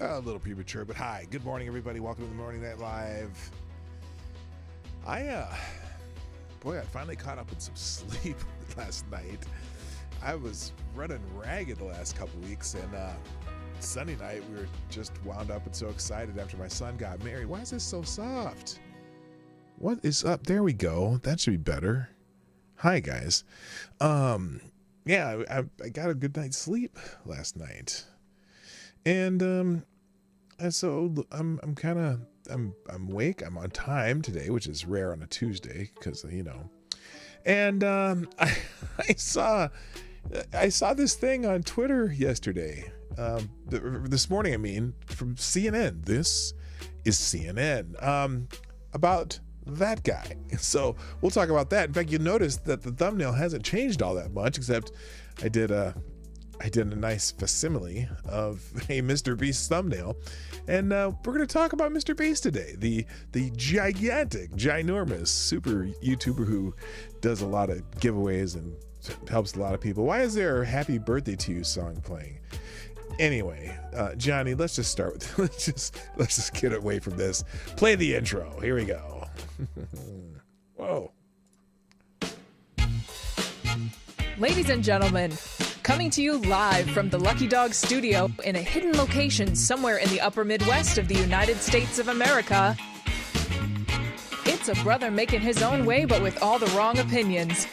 A little premature, but hi. Good morning, everybody. Welcome to the Morning Night Live. I finally caught up with some sleep last night. I was running ragged the last couple weeks, and Sunday night we were just wound up and so excited after my son got married. Why is this so soft? What is up? There we go. That should be better. Hi, guys. Yeah, I got a good night's sleep last night. And so I'm awake. I'm on time today, which is rare on a Tuesday because And I saw this thing on Twitter yesterday. This morning, I mean, from CNN. This is CNN about that guy. So we'll talk about that. In fact, you notice that the thumbnail hasn't changed all that much, except I did a nice facsimile of a Mr. Beast thumbnail. And we're going to talk about Mr. Beast today, the gigantic, ginormous super YouTuber who does a lot of giveaways and helps a lot of people. Why is there a Happy Birthday to You song playing? Anyway, Johnny, let's just start with, let's just get away from this. Play the intro. Here we go. Whoa. Ladies and gentlemen, coming to you live from the Lucky Dog studio in a hidden location somewhere in the upper Midwest of the United States of America, it's a brother making his own way but with all the wrong opinions.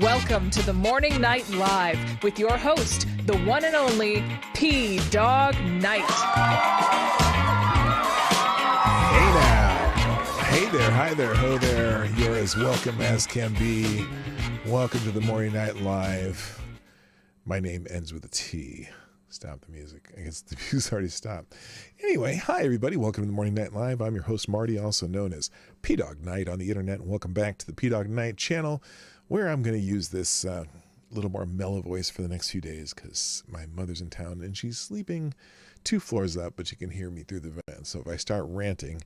Welcome to the Morning Night Live with your host, the one and only P-Dog Knight. Hey now. Hey there, hi there, ho there. You're as welcome as can be. Welcome to the Morning Night Live. My name ends with a T. Stop the music. I guess the music's already stopped. Anyway, hi everybody. Welcome to the Morning Night Live. I'm your host, Marty, also known as P-Dog Knight on the internet. And welcome back to the P-Dog Knight channel, where I'm going to use this little more mellow voice for the next few days because my mother's in town and she's sleeping 2 floors up, but she can hear me through the vent. So if I start ranting,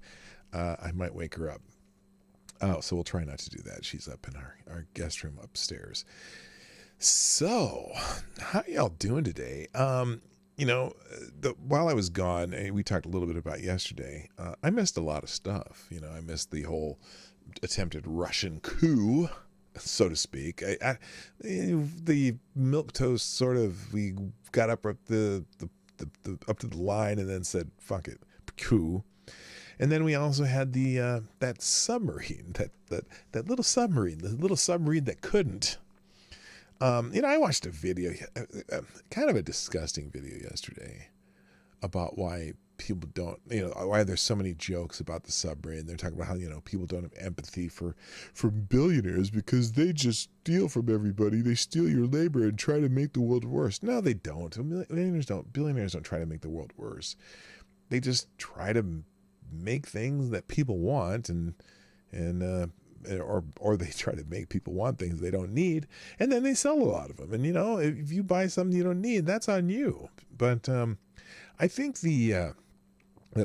I might wake her up. Oh, so we'll try not to do that. She's up in our guest room upstairs. So, how y'all doing today? While I was gone, we talked a little bit about yesterday. I missed a lot of stuff. I missed the whole attempted Russian coup, so to speak. The milquetoast sort of, we got up the up to the line and then said, fuck it, coup. And then we also had the that submarine, that little submarine, the little submarine that couldn't. I watched a video, kind of a disgusting video yesterday about why people don't, why there's so many jokes about the submarine. They're talking about how, people don't have empathy for billionaires because they just steal from everybody. They steal your labor and try to make the world worse. No, they don't. Billionaires don't try to make the world worse. They just try to make things that people want or they try to make people want things they don't need, and then they sell a lot of them. And if you buy something you don't need, that's on you. But I think that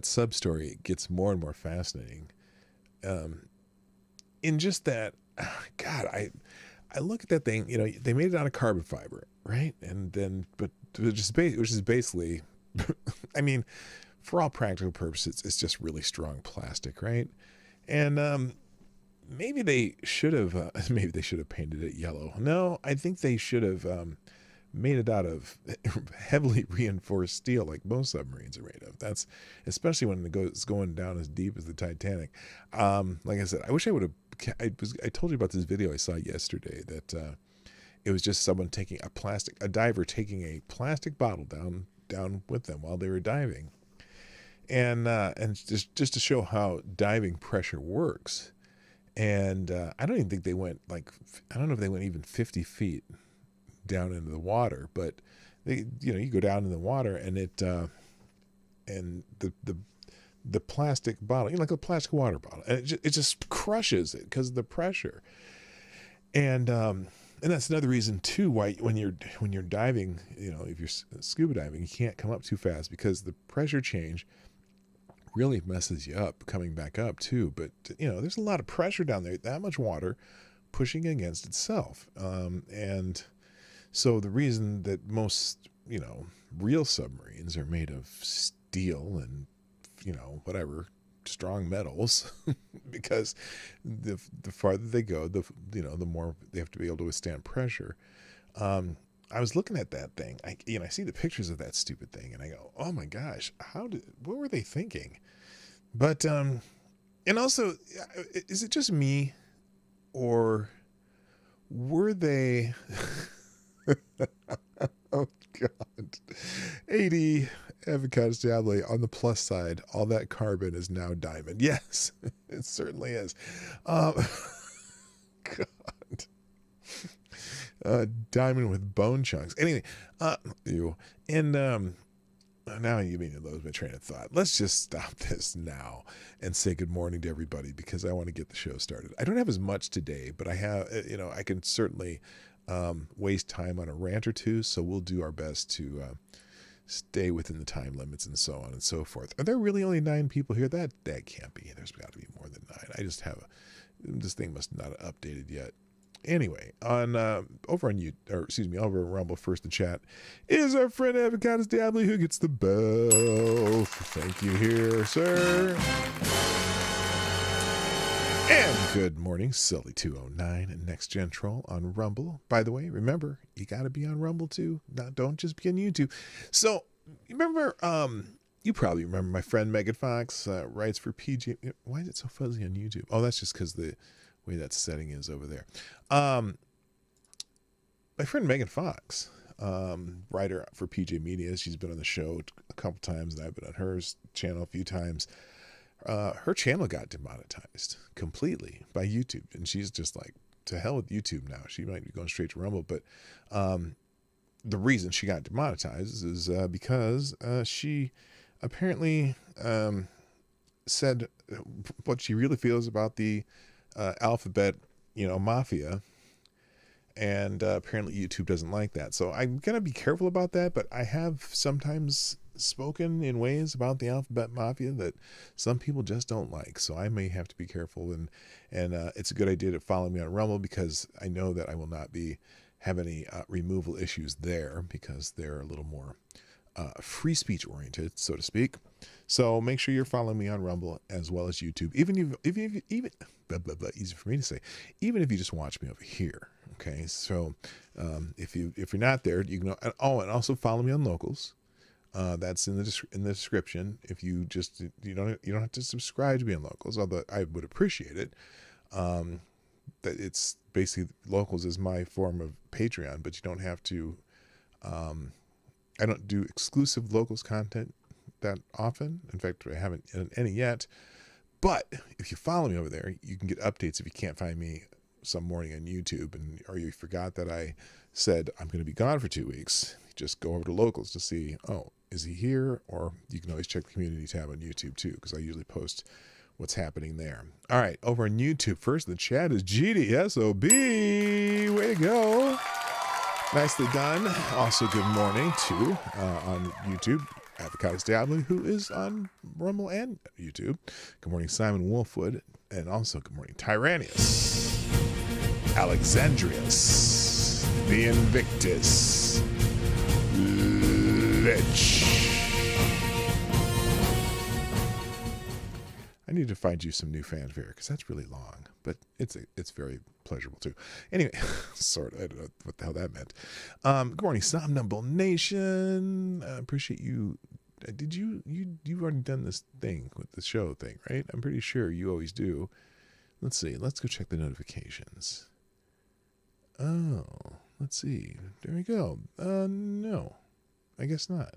sub story gets more and more fascinating in just that, God, I look at that thing, they made it out of carbon fiber, right? And then which is basically I mean, for all practical purposes, it's just really strong plastic, right? And maybe they should have painted it yellow. No, I think they should have made it out of heavily reinforced steel, like most submarines are made of. That's especially when it's going down as deep as the Titanic. Like I said, I wish I would have. I told you about this video I saw yesterday that it was just someone a diver taking a plastic bottle down with them while they were diving. And just to show how diving pressure works. And I don't even think they went I don't know if they went even 50 feet down into the water, but you go down in the water and it and the plastic bottle, like a plastic water bottle, and it just crushes it because of the pressure. And that's another reason too why when you're diving, if you're scuba diving, you can't come up too fast because the pressure change really messes you up coming back up too. But there's a lot of pressure down there, that much water pushing against itself. And so the reason that most real submarines are made of steel and, whatever, strong metals, because the farther they go, the more they have to be able to withstand pressure. I was looking at that thing. I see the pictures of that stupid thing, and I go, "Oh my gosh, what were they thinking?" But and also, is it just me, or were they? Oh God, 80 avocados diablo. On the plus side, all that carbon is now diamond. Yes, it certainly is. God. Diamond with bone chunks. Anyway, ew. And now you mean to lose my train of thought. Let's just stop this now and say good morning to everybody, because I want to get the show started. I don't have as much today, but I have, I can certainly waste time on a rant or two. So we'll do our best to stay within the time limits and so on and so forth. Are there really only 9 people here? That can't be. There's got to be more than 9. I just have this thing must not have updated yet. Anyway, over on over on Rumble, first in chat is our friend Avocados Diablo, who gets the bell. Thank you here, sir. And good morning, Sully209 and Next Gen Troll on Rumble. By the way, remember, you got to be on Rumble too. Don't just be on YouTube. So, remember, you probably remember my friend Megan Fox writes for PG. Why is it so fuzzy on YouTube? Oh, that's just because the way that setting is over there. My friend Megan Fox, writer for PJ Media, she's been on the show a couple times, and I've been on her channel a few times. Her channel got demonetized completely by YouTube, and she's just like, to hell with YouTube now. She might be going straight to Rumble, but the reason she got demonetized is because she apparently said what she really feels about the alphabet, mafia, and apparently YouTube doesn't like that. So I'm gonna be careful about that, but I have sometimes spoken in ways about the alphabet mafia that some people just don't like. So I may have to be careful, and it's a good idea to follow me on Rumble, because I know that I will not have any removal issues there, because they're a little more free speech oriented, so to speak. So make sure you're following me on Rumble as well as YouTube. Even blah, blah, blah, easy for me to say, even if you just watch me over here. Okay. So, if you're not there, you can, and also follow me on Locals. That's in the description. If you just, you don't have to subscribe to me on Locals, although I would appreciate it. That it's basically, Locals is my form of Patreon, but you don't have to, I don't do exclusive Locals content that often. In fact, I haven't done any yet. But if you follow me over there, you can get updates if you can't find me some morning on YouTube, or you forgot that I said I'm going to be gone for 2 weeks. Just go over to Locals to see, oh, is he here? Or you can always check the community tab on YouTube too, because I usually post what's happening there. All right, over on YouTube, first in the chat is GDSOB. Way to go. Nicely done. Also, good morning to, on YouTube, Avocados Diablo, who is on Rumble and YouTube. Good morning, Simon Wolfwood. And also, good morning, Tyrannius, Alexandrius, the Invictus, Lich. I need to find you some new fanfare, because that's really long, but it's very pleasurable too. Anyway, sort of, I don't know what the hell that meant. Good morning, Somnambule Nation. I appreciate you. Did you've already done this thing with the show thing, right? I'm pretty sure you always do. Let's see. Let's go check the notifications. Oh, let's see. There we go. No, I guess not.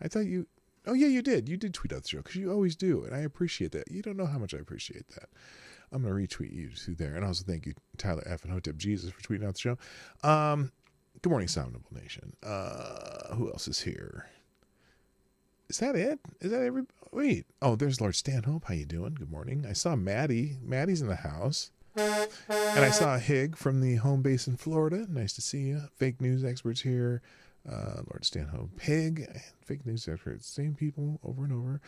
I thought you. Oh yeah, you did. You did tweet out the show, because you always do, and I appreciate that. You don't know how much I appreciate that. I'm gonna retweet you to there, and also thank you, Tyler F and Hotep Jesus, for tweeting out the show. Good morning, Soundable Nation. Who else is here? Is that it? Is that every? Wait. Oh, there's Lord Stanhope. How you doing? Good morning. I saw Maddie. Maddie's in the house. And I saw Hig from the home base in Florida. Nice to see you. Fake news experts here. Lord Stanhope, Hig, fake news experts. Same people over and over.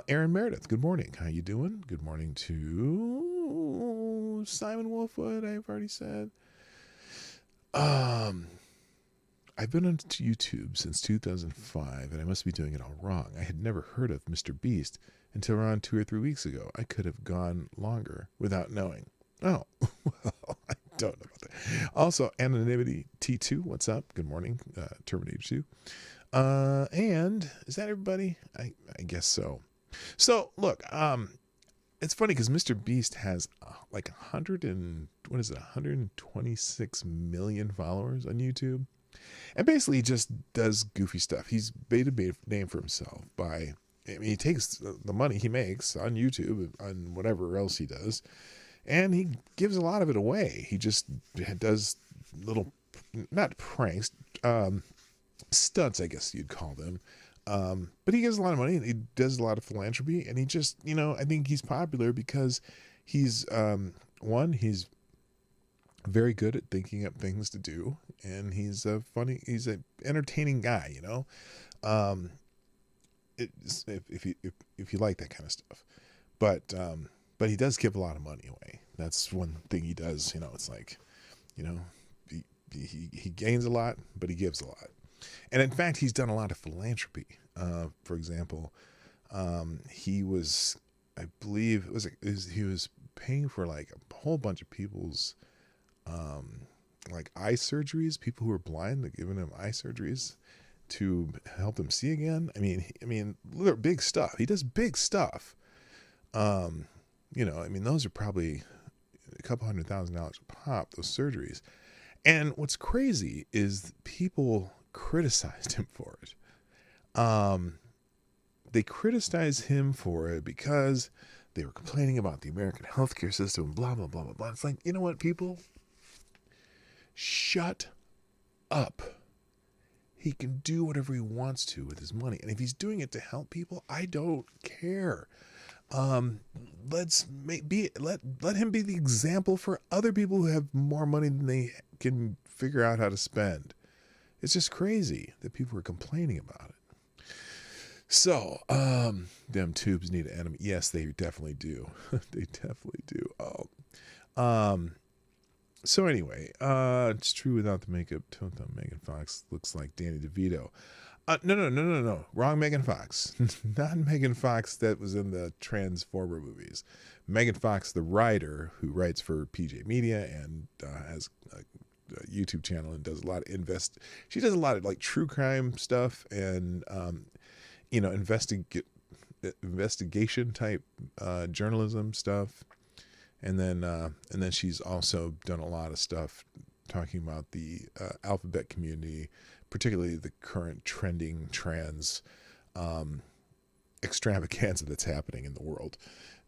Aaron Meredith. Good morning. How you doing? Good morning to Simon Wolfwood. I've already said. I've been on YouTube since 2005, and I must be doing it all wrong. I had never heard of Mr. Beast until around 2 or 3 weeks ago. I could have gone longer without knowing. Oh, well, I don't know about that. Also, Anonymity T2, what's up? Good morning, Terminator 2. And is that everybody? I guess so. So, look, it's funny because Mr. Beast has like 126 million followers on YouTube. And basically he just does goofy stuff. He's made a name for himself by, I mean, he takes the money he makes on YouTube, on whatever else he does, and he gives a lot of it away. He just does little, not pranks, stunts, I guess you'd call them. But he gives a lot of money, and he does a lot of philanthropy, and he just, I think he's popular because he's, he's very good at thinking up things to do, and he's an entertaining guy, if you like that kind of stuff. But he does give a lot of money away. That's one thing he does. It's like, he gains a lot, but he gives a lot. And in fact, he's done a lot of philanthropy. For example, he was, I believe he was paying for like a whole bunch of people's like eye surgeries, people who were blind, they're giving them eye surgeries to help them see again. I mean, they're big stuff. He does big stuff. Those are probably a couple $100,000 a pop, those surgeries. And what's crazy is people criticized him for it. They criticized him for it because they were complaining about the American healthcare system, blah, blah, blah, blah, blah. It's like, you know what, people? Shut up. He can do whatever he wants to with his money. And if he's doing it to help people, I don't care. Let him be the example for other people who have more money than they can figure out how to spend. It's just crazy that people are complaining about it. So, them tubes need an enemy. Yes, they definitely do. They definitely do. So anyway, it's true without the makeup. Megan Fox looks like Danny DeVito. No. Wrong Megan Fox. Not Megan Fox that was in the Transformer movies. Megan Fox, the writer who writes for PJ Media and has a YouTube channel and does a lot of she does a lot of like true crime stuff and investigation type journalism stuff. And then she's also done a lot of stuff talking about the alphabet community, particularly the current trending trans extravaganza that's happening in the world.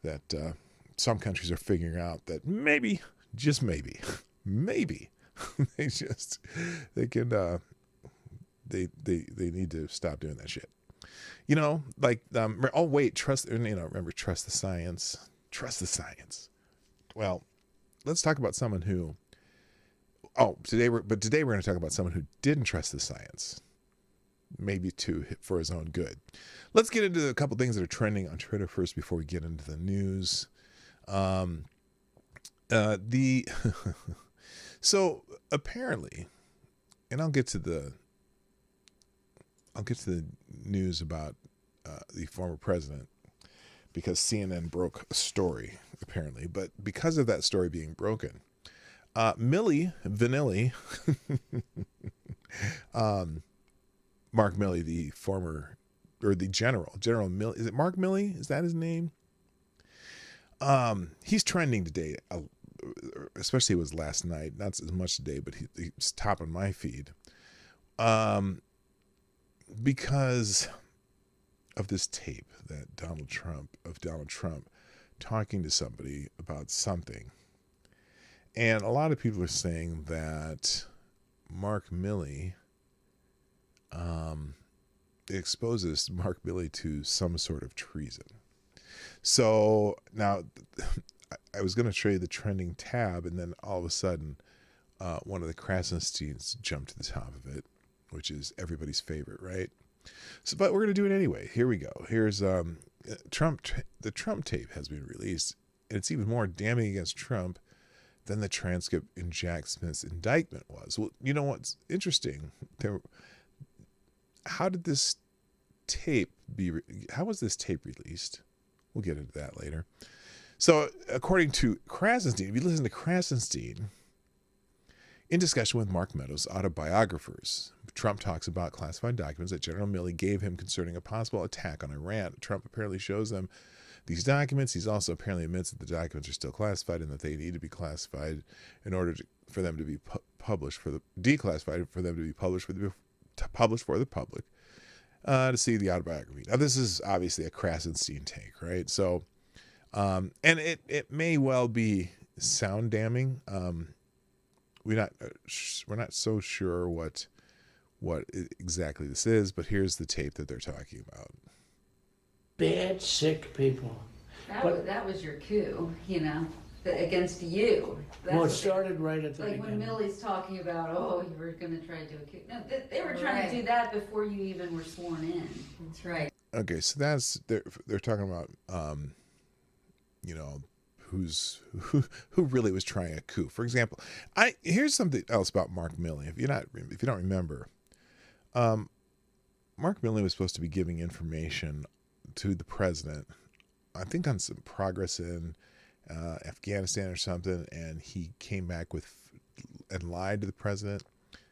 That some countries are figuring out that maybe, just maybe, they need to stop doing that shit. Remember, trust the science. Trust the science. Well, let's talk about someone who, today we're going to talk about someone who didn't trust the science, maybe for his own good. Let's get into a couple things that are trending on Twitter first before we get into the news. So apparently, and I'll get to the news about the former president, because CNN broke a story, apparently. But because of that story being broken, Milli Vanilli, Mark Milley, the former, or the General Milley, is it Mark Milley? Is that his name? He's trending today, especially it was last night, not as much today, but he's top on my feed. Because of this tape that Donald Trump talking to somebody about something. And a lot of people are saying that Mark Milley exposes Mark Milley to some sort of treason. So now I was going to show you the trending tab, and then all of a sudden one of the Krasensteins jumped to the top of it, which is everybody's favorite, right? So, but we're going to do it anyway. Here we go. Here's Trump. The Trump tape has been released, and it's even more damning against Trump than the transcript in Jack Smith's indictment was. Well, you know what's interesting? How was this tape released? We'll get into that later. So, according to Krasenstein, if you listen to Krasenstein, in discussion with Mark Meadows' autobiographers, Trump talks about classified documents that General Milley gave him concerning a possible attack on Iran. Trump apparently shows them these documents. He's also apparently admits that the documents are still classified and that they need to be classified in order for them to be published declassified for them to be published for the public to see the autobiography. Now, this is obviously a Krasenstein take, right? So, and it may well be sound damning. We're not so sure what exactly this is, but here's the tape that they're talking about. Bad, sick people. That was your coup, against you. It started right at the beginning. Like when Milley's talking about, you were going to try to do a coup. No, they were trying to do that before you even were sworn in. That's right. Okay, so they're talking about, who really was trying a coup. For example, here's something else about Mark Milley. If you don't remember, Mark Milley was supposed to be giving information to the president, I think on some progress in Afghanistan or something, and he came back and lied to the president.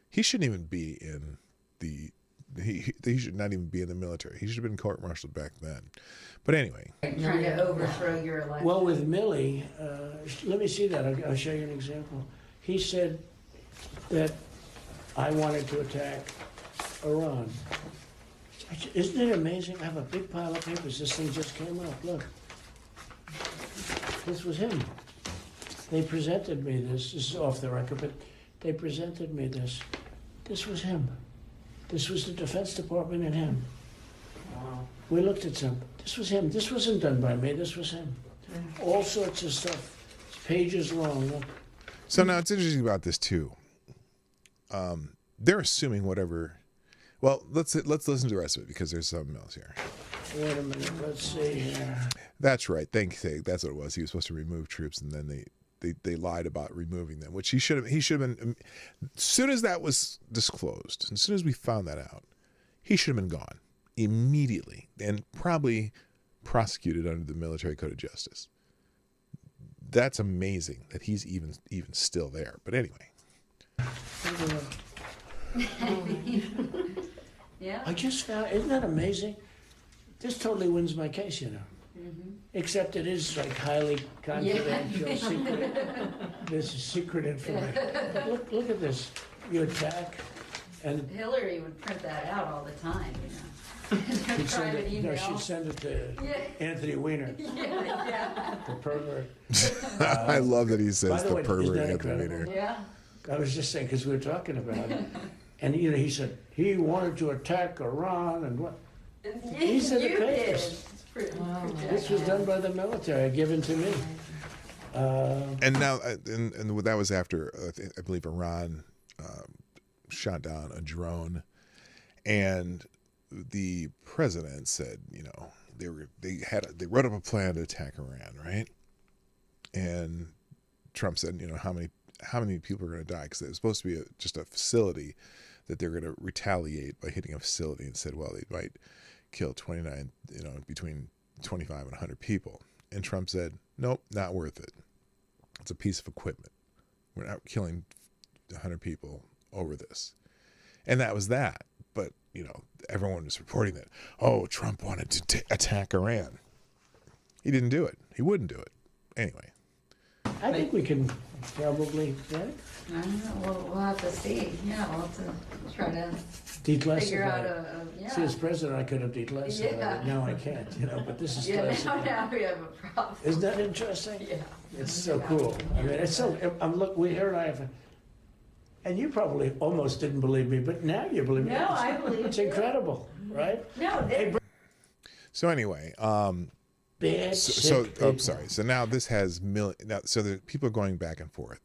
He shouldn't even be in he should not even be in the military. He should have been court-martialed back then. But anyway. Trying to overthrow your election. Well, with Milley, let me see that. I'll show you an example. He said that I wanted to attack Iran. Isn't it amazing? I have a big pile of papers. This thing just came up. Look. This was him. They presented me this. This is off the record, but they presented me this. This was him. This was the Defense Department and him. Wow. We looked at some. This was him. This wasn't done by me. This was him. All sorts of stuff. It's pages long. Look. So now it's interesting about this too. They're assuming whatever. Well, let's listen to the rest of it because there's something else here. Wait a minute. Let's see here. That's right. Thank you. That's what it was. He was supposed to remove troops, and then they lied about removing them, which he should have been. As soon as that was disclosed, as soon as we found that out, he should have been gone immediately and probably prosecuted under the Military Code of Justice. That's amazing that he's even still there. But anyway. Yeah. I just found, isn't that amazing? This totally wins my case, Mm-hmm. Except it is like highly confidential, secret. This is secret information. Look at this. You attack, and Hillary would print that out all the time, she'd send it, she'd send it to Anthony Weiner, the pervert. I love that he says the way, pervert Anthony incredible? Weiner. Yeah. I was just saying, because we were talking about it, and he said he wanted to attack Iran and what. These are the papers. This was done by the military, given to me. And now, and that was after I believe Iran shot down a drone, and the president said, they wrote up a plan to attack Iran, right? And Trump said, how many people are going to die? Because it was supposed to be just a facility that they're going to retaliate by hitting a facility, and said, well, they might kill 29, between 25 and 100 people. And Trump said, nope, not worth it. It's a piece of equipment. We're not killing 100 people over this. And that was that. But, everyone was reporting that, Trump wanted to attack Iran. He didn't do it. He wouldn't do it. Anyway. I think we can probably, right? I don't know. We'll have to see. Yeah, we'll have to try to figure out See, as president, I could have declassified it. Now I can't, but this is classified. Now we have a problem. Isn't that interesting? Yeah. It's so cool. I mean, it's so. Here and I have, and you probably almost didn't believe me, but now you believe me. No, I believe it's incredible, right? No. So anyway, bad. Sorry. So now this has so the people are going back and forth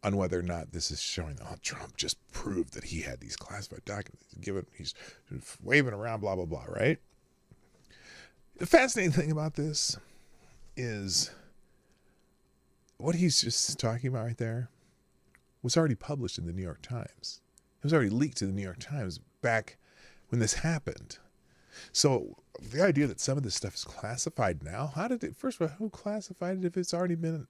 on whether or not this is showing that Trump just proved that he had these classified documents. He's waving around, blah, blah, blah, right? The fascinating thing about this is what he's just talking about right there was already published in the New York Times. It was already leaked to the New York Times back when this happened. So the idea that some of this stuff is classified now, how did it? First of all, who classified it if it's already been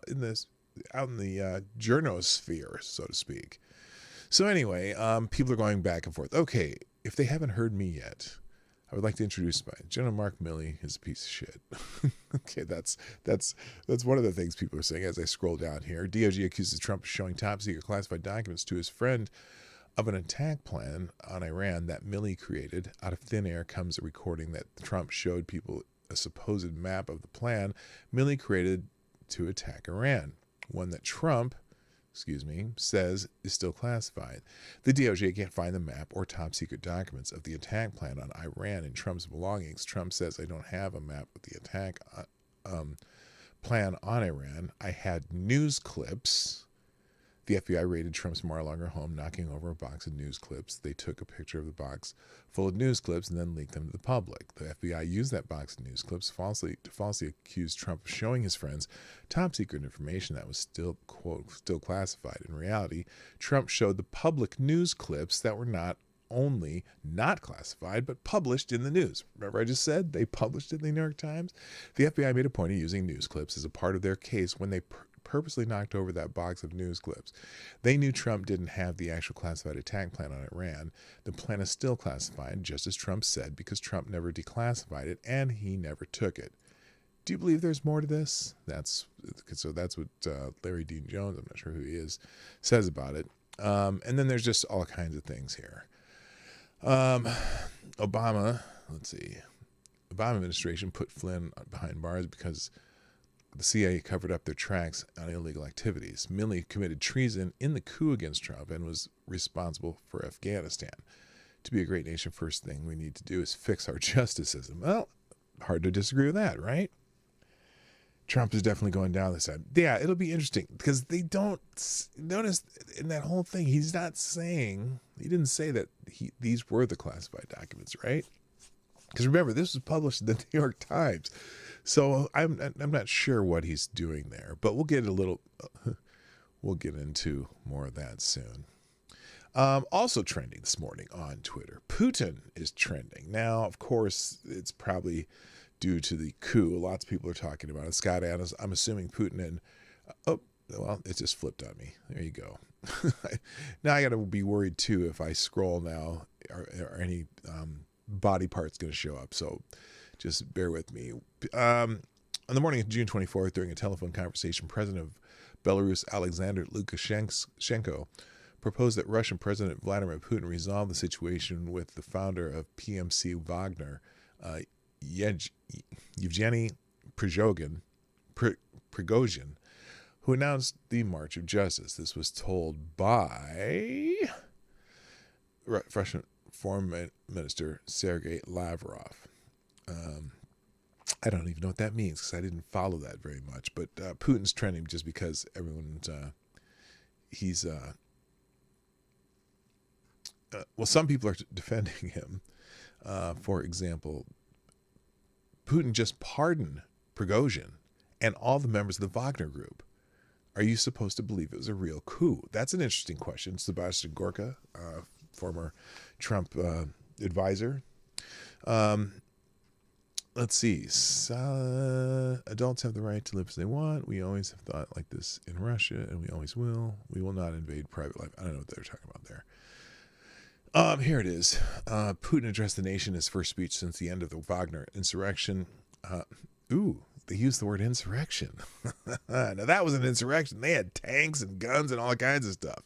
in this out in the journosphere, so to speak. So anyway, people are going back and forth. Okay, if they haven't heard me yet, I would like to introduce General Mark Milley is a piece of shit. Okay, that's one of the things people are saying as I scroll down here. DOJ accuses Trump of showing top secret classified documents to his friend of an attack plan on Iran that Milley created. Out of thin air comes a recording that Trump showed people a supposed map of the plan Milley created to attack Iran, one that Trump says is still classified. The DOJ can't find the map or top secret documents of the attack plan on Iran in Trump's belongings. Trump says, I don't have a map of the attack plan on Iran. I had news clips. The FBI raided Trump's Mar-a-Lago home, knocking over a box of news clips. They took a picture of the box full of news clips and then leaked them to the public. The FBI used that box of news clips to falsely accuse Trump of showing his friends top secret information that was still, quote, still classified. In reality, Trump showed the public news clips that were not only not classified, but published in the news. Remember I just said they published it in the New York Times? The FBI made a point of using news clips as a part of their case when they purposely knocked over that box of news clips. They knew Trump didn't have the actual classified attack plan on Iran. The plan is still classified, just as Trump said, because Trump never declassified it and he never took it. Do you believe there's more to this? That's what Larry Dean Jones, I'm not sure who he is, says about it. And then there's just all kinds of things here. Obama administration put Flynn behind bars because the CIA covered up their tracks on illegal activities. Milley committed treason in the coup against Trump and was responsible for Afghanistan. To be a great nation, first thing we need to do is fix our justice system. Well, hard to disagree with that, right? Trump is definitely going down this side. Yeah, it'll be interesting because they don't notice in that whole thing. He didn't say that these were the classified documents, right? Because remember, this was published in the New York Times. So I'm not sure what he's doing there, but we'll get into more of that soon. Also trending this morning on Twitter, Putin is trending. Now, of course, it's probably due to the coup. Lots of people are talking about it. Scott Adams, I'm assuming Putin and, it just flipped on me. There you go. Now I got to be worried too if I scroll now, or any body part's going to show up. So just bear with me. On the morning of June 24th, during a telephone conversation, President of Belarus, Alexander Lukashenko, proposed that Russian President Vladimir Putin resolve the situation with the founder of PMC Wagner, Yevgeny Prigozhin, who announced the March of Justice. This was told by Russian Foreign Minister Sergei Lavrov. I don't even know what that means because I didn't follow that very much. But Putin's trending just because everyone's some people are defending him. For example, Putin just pardoned Prigozhin and all the members of the Wagner Group. Are you supposed to believe it was a real coup? That's an interesting question. Sebastian Gorka, former Trump advisor. Let's see. Adults have the right to live as they want. We always have thought like this in Russia, and we always will. We will not invade private life. I don't know what they're talking about there. Here it is. Putin addressed the nation in his first speech since the end of the Wagner insurrection. They used the word insurrection. Now that was an insurrection. They had tanks and guns and all kinds of stuff.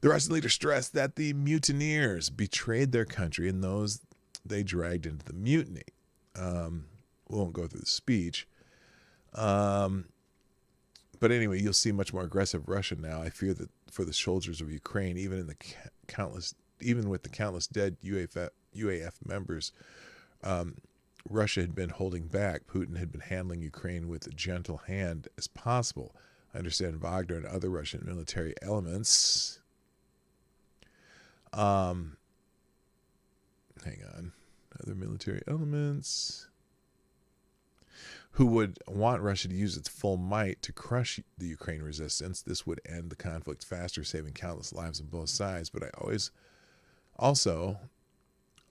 The Russian leader stressed that the mutineers betrayed their country and those they dragged into the mutiny. We won't go through the speech. But anyway, you'll see much more aggressive Russia now. I fear that for the soldiers of Ukraine, even with the countless dead UAF members, Russia had been holding back. Putin had been handling Ukraine with a gentle hand as possible. I understand Wagner and other Russian military elements. Hang on. Other military elements who would want Russia to use its full might to crush the Ukraine resistance. This would end the conflict faster, saving countless lives on both sides. But I always also,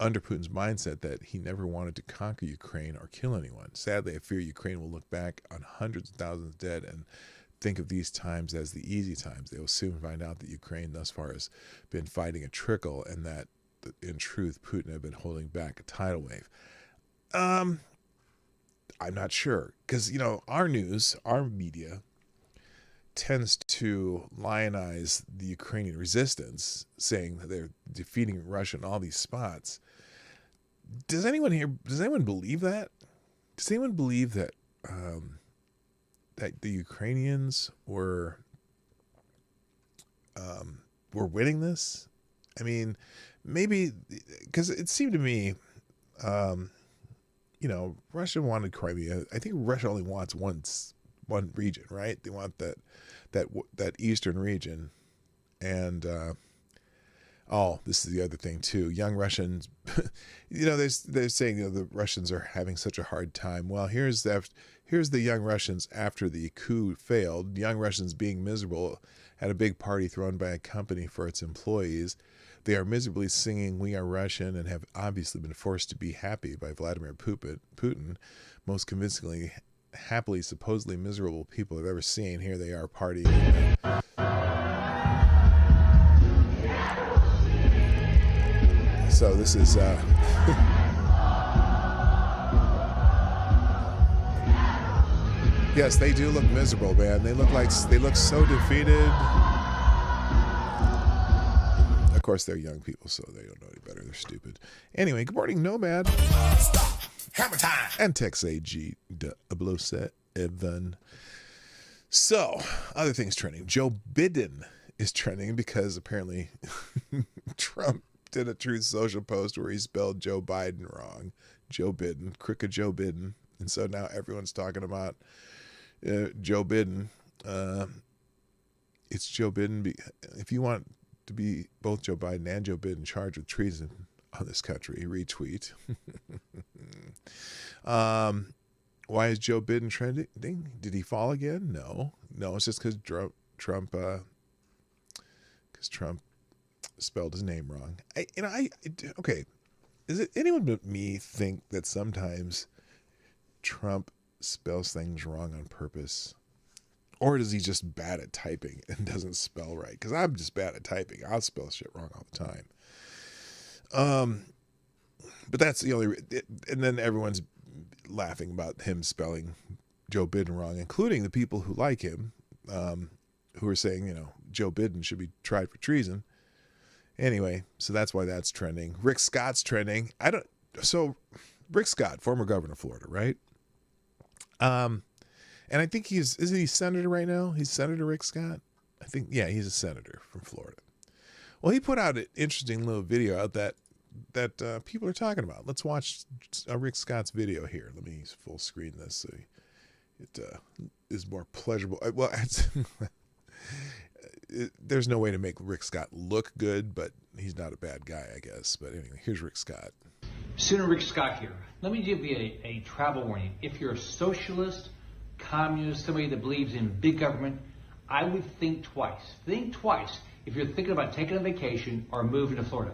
under Putin's mindset that he never wanted to conquer Ukraine or kill anyone. Sadly, I fear Ukraine will look back on hundreds of thousands dead and think of these times as the easy times. They will soon find out that Ukraine thus far has been fighting a trickle and that, in truth, Putin had been holding back a tidal wave. I'm not sure, because, our news, our media tends to lionize the Ukrainian resistance, saying that they're defeating Russia in all these spots. Does anyone believe that? Does anyone believe that that the Ukrainians were winning this? I mean, maybe because it seemed to me, Russia wanted Crimea. I think Russia only wants one region, right? They want that eastern region, and this is the other thing too. Young Russians, they're saying the Russians are having such a hard time. Well, here's the young Russians after the coup failed. Young Russians being miserable at a big party thrown by a company for its employees. They are miserably singing "We Are Russian" and have obviously been forced to be happy by Vladimir Putin, most convincingly happily, supposedly miserable people I've ever seen. Here they are partying. So this is yes, they do look miserable, man. They look so defeated. Of course, they're young people, so they don't know any better. They're stupid. Anyway, good morning, Nomad. Stop. Hammer time. And Tex AG de Ablose Evan. So, other things trending. Joe Biden is trending because apparently Trump did a Truth Social post where he spelled Joe Biden wrong. Joe Biden, crooked Joe Biden. And so now everyone's talking about Joe Biden. It's Joe Biden. If you want to be both Joe Biden and Joe Biden charged with treason on this country, retweet. Why is Joe Biden trending? Did he fall again? No, it's just because Trump spelled his name wrong. Okay. Is it anyone but me think that sometimes Trump spells things wrong on purpose? Or is he just bad at typing and doesn't spell right? Because I'm just bad at typing. I'll spell shit wrong all the time. But that's the only... And then everyone's laughing about him spelling Joe Biden wrong, including the people who like him, who are saying, Joe Biden should be tried for treason. Anyway, so that's why that's trending. Rick Scott's trending. So Rick Scott, former governor of Florida, right? And I think isn't he senator right now? He's Senator Rick Scott? I think, yeah, he's a senator from Florida. Well, he put out an interesting little video out that people are talking about. Let's watch Rick Scott's video here. Let me full screen this so it is more pleasurable. Well, there's no way to make Rick Scott look good, but he's not a bad guy, I guess. But anyway, here's Rick Scott. Senator Rick Scott here. Let me give you a travel warning. If you're a socialist, communist, somebody that believes in big government, I would think twice. Think twice if you're thinking about taking a vacation or moving to Florida.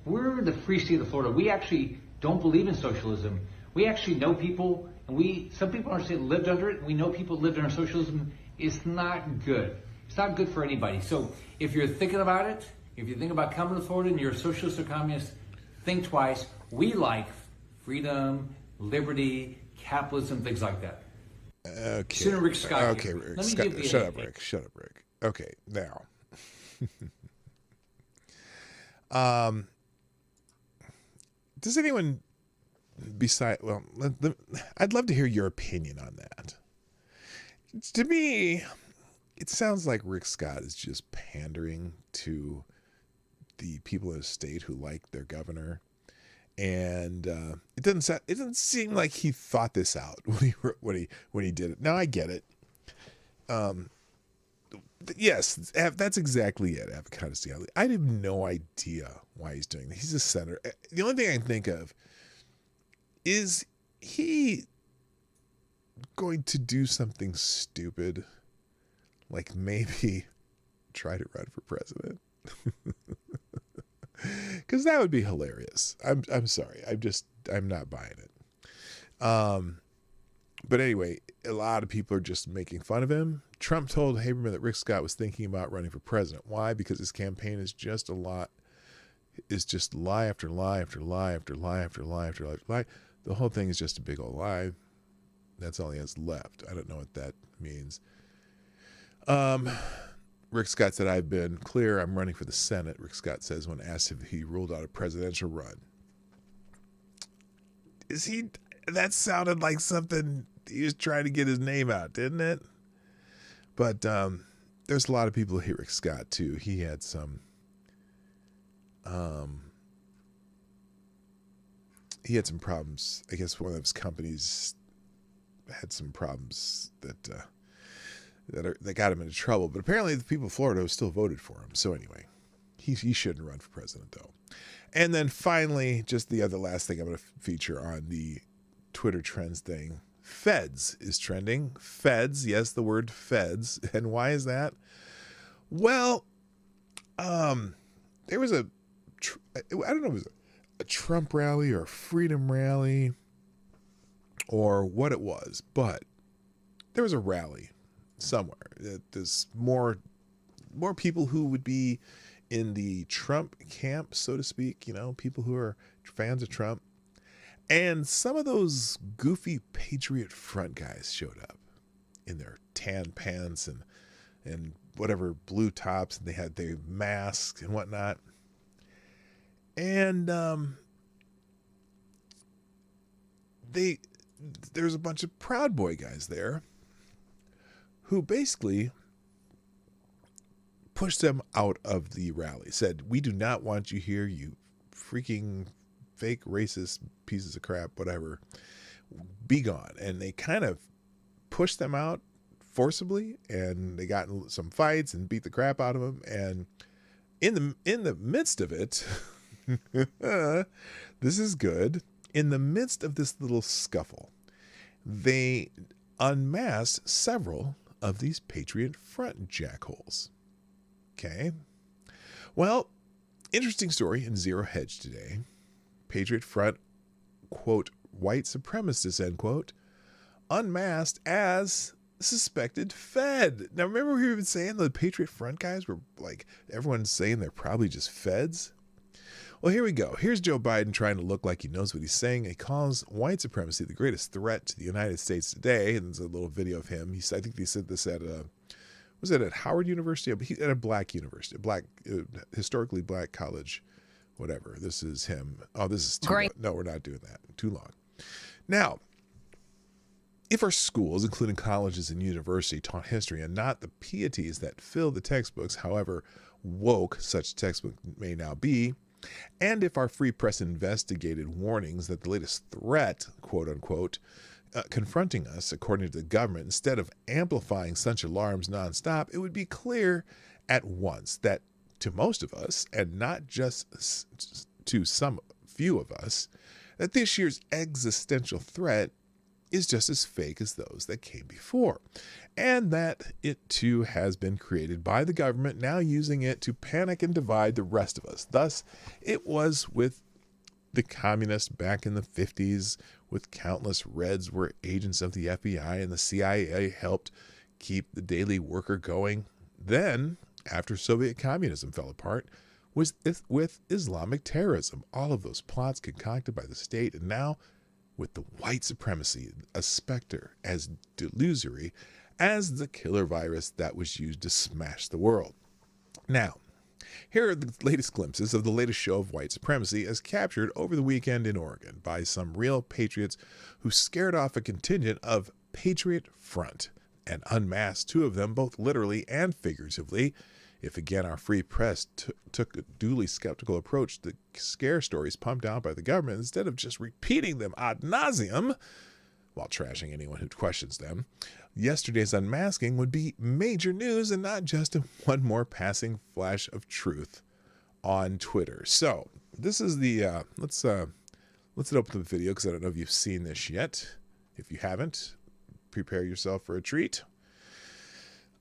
We're the free state of Florida. We actually don't believe in socialism. We actually know people, and some people in our state lived under it. We know people lived under socialism. It's not good. It's not good for anybody. So if you're thinking about it, if you think about coming to Florida and you're a socialist or communist, think twice. We like freedom, liberty, capitalism, things like that. Okay. Senator Rick Scott. Okay, Rick. Shut up, Rick. Okay, now. Does anyone I'd love to hear your opinion on that. To me, it sounds like Rick Scott is just pandering to the people in the state who like their governor. And it doesn't seem like he thought this out when he did it. Now I get it. Yes, that's exactly it. Avocado Stanley. I have no idea why he's doing this. He's a senator. The only thing I can think of is he going to do something stupid, like maybe try to run for president, because that would be hilarious. I'm sorry. I'm not buying it. But anyway, a lot of people are just making fun of him. Trump told Haberman that Rick Scott was thinking about running for president. Why? Because his campaign is just lie after lie after lie after lie after lie after lie after lie. The whole thing is just a big old lie. That's all he has left. I don't know what that means. Rick Scott said, I've been clear. I'm running for the Senate, Rick Scott says when asked if he ruled out a presidential run. That sounded like something he was trying to get his name out, didn't it? But there's a lot of people who hate Rick Scott, too. He had some... he had some problems. I guess one of his companies had some problems that got him into trouble. But apparently the people of Florida still voted for him. So anyway, he shouldn't run for president, though. And then finally, just the other last thing I'm going to feature on the Twitter trends thing. Feds is trending. Feds, yes, the word feds. And why is that? Well, there was I don't know if it was a Trump rally or a freedom rally or what it was, but there was a rally somewhere. There's more people who would be in the Trump camp, so to speak, people who are fans of Trump. And some of those goofy Patriot Front guys showed up in their tan pants and whatever blue tops, and they had their masks and whatnot. And there's a bunch of Proud Boy guys there who basically pushed them out of the rally. Said, we do not want you here, you freaking fake racist pieces of crap, whatever. Be gone. And they kind of pushed them out forcibly, and they got in some fights and beat the crap out of them. And in the midst of it, this is good. In the midst of this little scuffle, they unmasked several of these Patriot Front jackholes. Okay. Well, interesting story in Zero Hedge today. Patriot Front, quote, white supremacists, end quote, unmasked as suspected Fed. Now, remember we were even saying the Patriot Front guys were like, everyone's saying they're probably just Feds? Well, here we go. Here's Joe Biden trying to look like he knows what he's saying. He calls white supremacy the greatest threat to the United States today. And there's a little video of him. I think he said this at was it at Howard University? At a black university, historically black college, whatever. This is him. Oh, this is too long. No, we're not doing that. Too long. Now, if our schools, including colleges and university, taught history and not the pieties that fill the textbooks, however woke such textbook may now be, and if our free press investigated warnings that the latest threat, quote unquote, confronting us, according to the government, instead of amplifying such alarms nonstop, it would be clear at once that to most of us, and not just to some few of us, that this year's existential threat is just as fake as those that came before, and that it too has been created by the government, now using it to panic and divide the rest of us. Thus, it was with the communists back in the 50s, with countless Reds were agents of the FBI and the CIA helped keep the daily worker going. Then, after Soviet communism fell apart, was with Islamic terrorism, all of those plots concocted by the state, and now with the white supremacy, a specter as delusory as the killer virus that was used to smash the world. Now, here are the latest glimpses of the latest show of white supremacy as captured over the weekend in Oregon by some real patriots who scared off a contingent of Patriot Front and unmasked two of them, both literally and figuratively. If again our free press took a duly skeptical approach to scare stories pumped out by the government instead of just repeating them ad nauseum while trashing anyone who questions them, yesterday's unmasking would be major news and not just one more passing flash of truth on Twitter. So this is the let's open the video because I don't know if you've seen this yet. If you haven't, prepare yourself for a treat.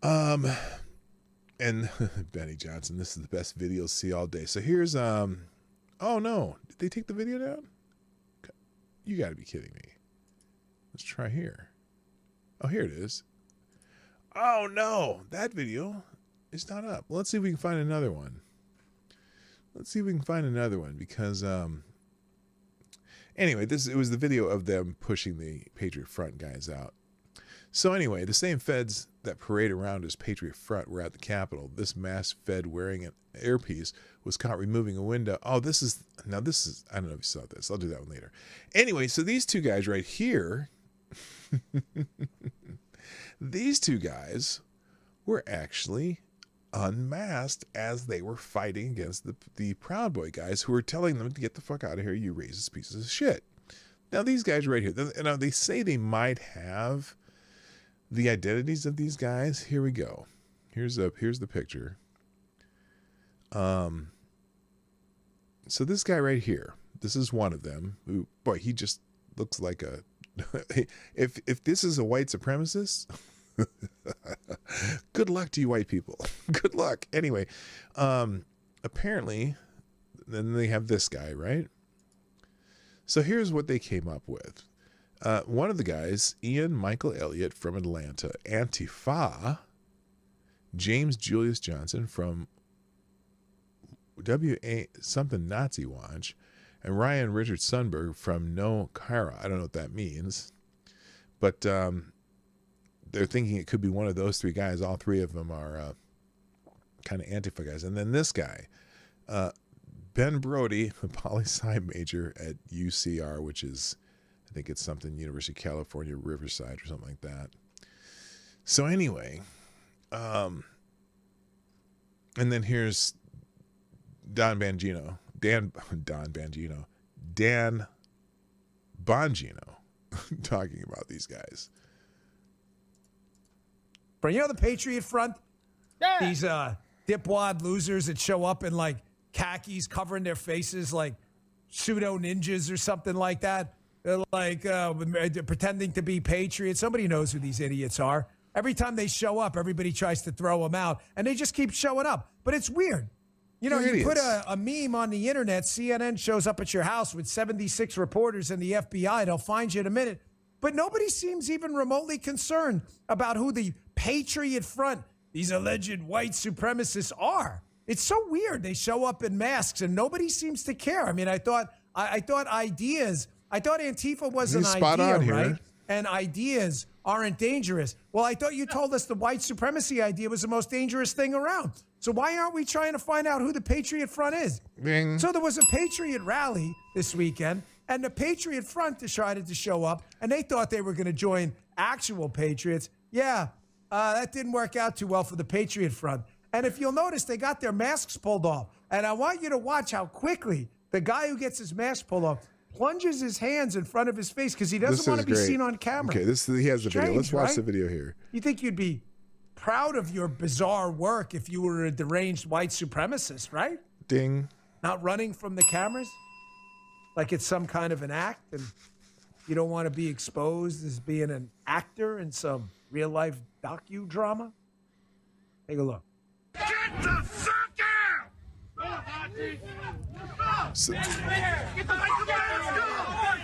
And Benny Johnson, this is the best video you'll see all day. So here's, oh no, did they take the video down? You got to be kidding me. Let's try here. Oh, here it is. Oh no, that video is not up. Well, let's see if we can find another one. Because, anyway, it was the video of them pushing the Patriot Front guys out. So anyway, the same feds that parade around as Patriot Front were at the Capitol. This masked fed wearing an earpiece was caught removing a window. Oh, this is, I don't know if you saw this. I'll do that one later. Anyway, so these two guys right here, these two guys were actually unmasked as they were fighting against the Proud Boy guys who were telling them to get the fuck out of here, you racist pieces of shit. Now, these guys right here, now they say they might have the identities of these guys. Here we go. Here's the picture. So this guy right here, this is one of them who, boy, he just looks like a, if this is a white supremacist, good luck to you white people. Good luck. Anyway, apparently, then they have this guy, right? So here's what they came up with. One of the guys, Ian Michael Elliott from Atlanta, Antifa, James Julius Johnson from WA something Nazi Watch, and Ryan Richard Sundberg from No Cairo. I don't know what that means, but they're thinking it could be one of those three guys. All three of them are kind of Antifa guys. And then this guy, Ben Brody, a poli-sci major at UCR, which is, I think it's something University of California, Riverside or something like that. So anyway, and then here's Dan Bongino talking about these guys. But you know the Patriot Front? Yeah. These dipwad losers that show up in like khakis covering their faces like pseudo ninjas or something like that. They're like pretending to be patriots. Somebody knows who these idiots are. Every time they show up, everybody tries to throw them out, and they just keep showing up. But it's weird. You know, you put a meme on the internet, CNN shows up at your house with 76 reporters and the FBI. They'll find you in a minute. But nobody seems even remotely concerned about who the Patriot Front, these alleged white supremacists, are. It's so weird. They show up in masks, and nobody seems to care. I mean, I thought Antifa was an idea, right? And ideas aren't dangerous. Well, I thought you told us the white supremacy idea was the most dangerous thing around. So why aren't we trying to find out who the Patriot Front is? Bing. So there was a Patriot rally this weekend, and the Patriot Front decided to show up, and they thought they were going to join actual patriots. Yeah, that didn't work out too well for the Patriot Front. And if you'll notice, they got their masks pulled off. And I want you to watch how quickly the guy who gets his mask pulled off plunges his hands in front of his face because he doesn't want to be seen on camera. Okay, he has the video. Let's watch the video here. You think you'd be proud of your bizarre work if you were a deranged white supremacist, right? Ding. Not running from the cameras like it's some kind of an act, and you don't want to be exposed as being an actor in some real-life docudrama? Take a look. Get the fuck out! So, Get the mask up!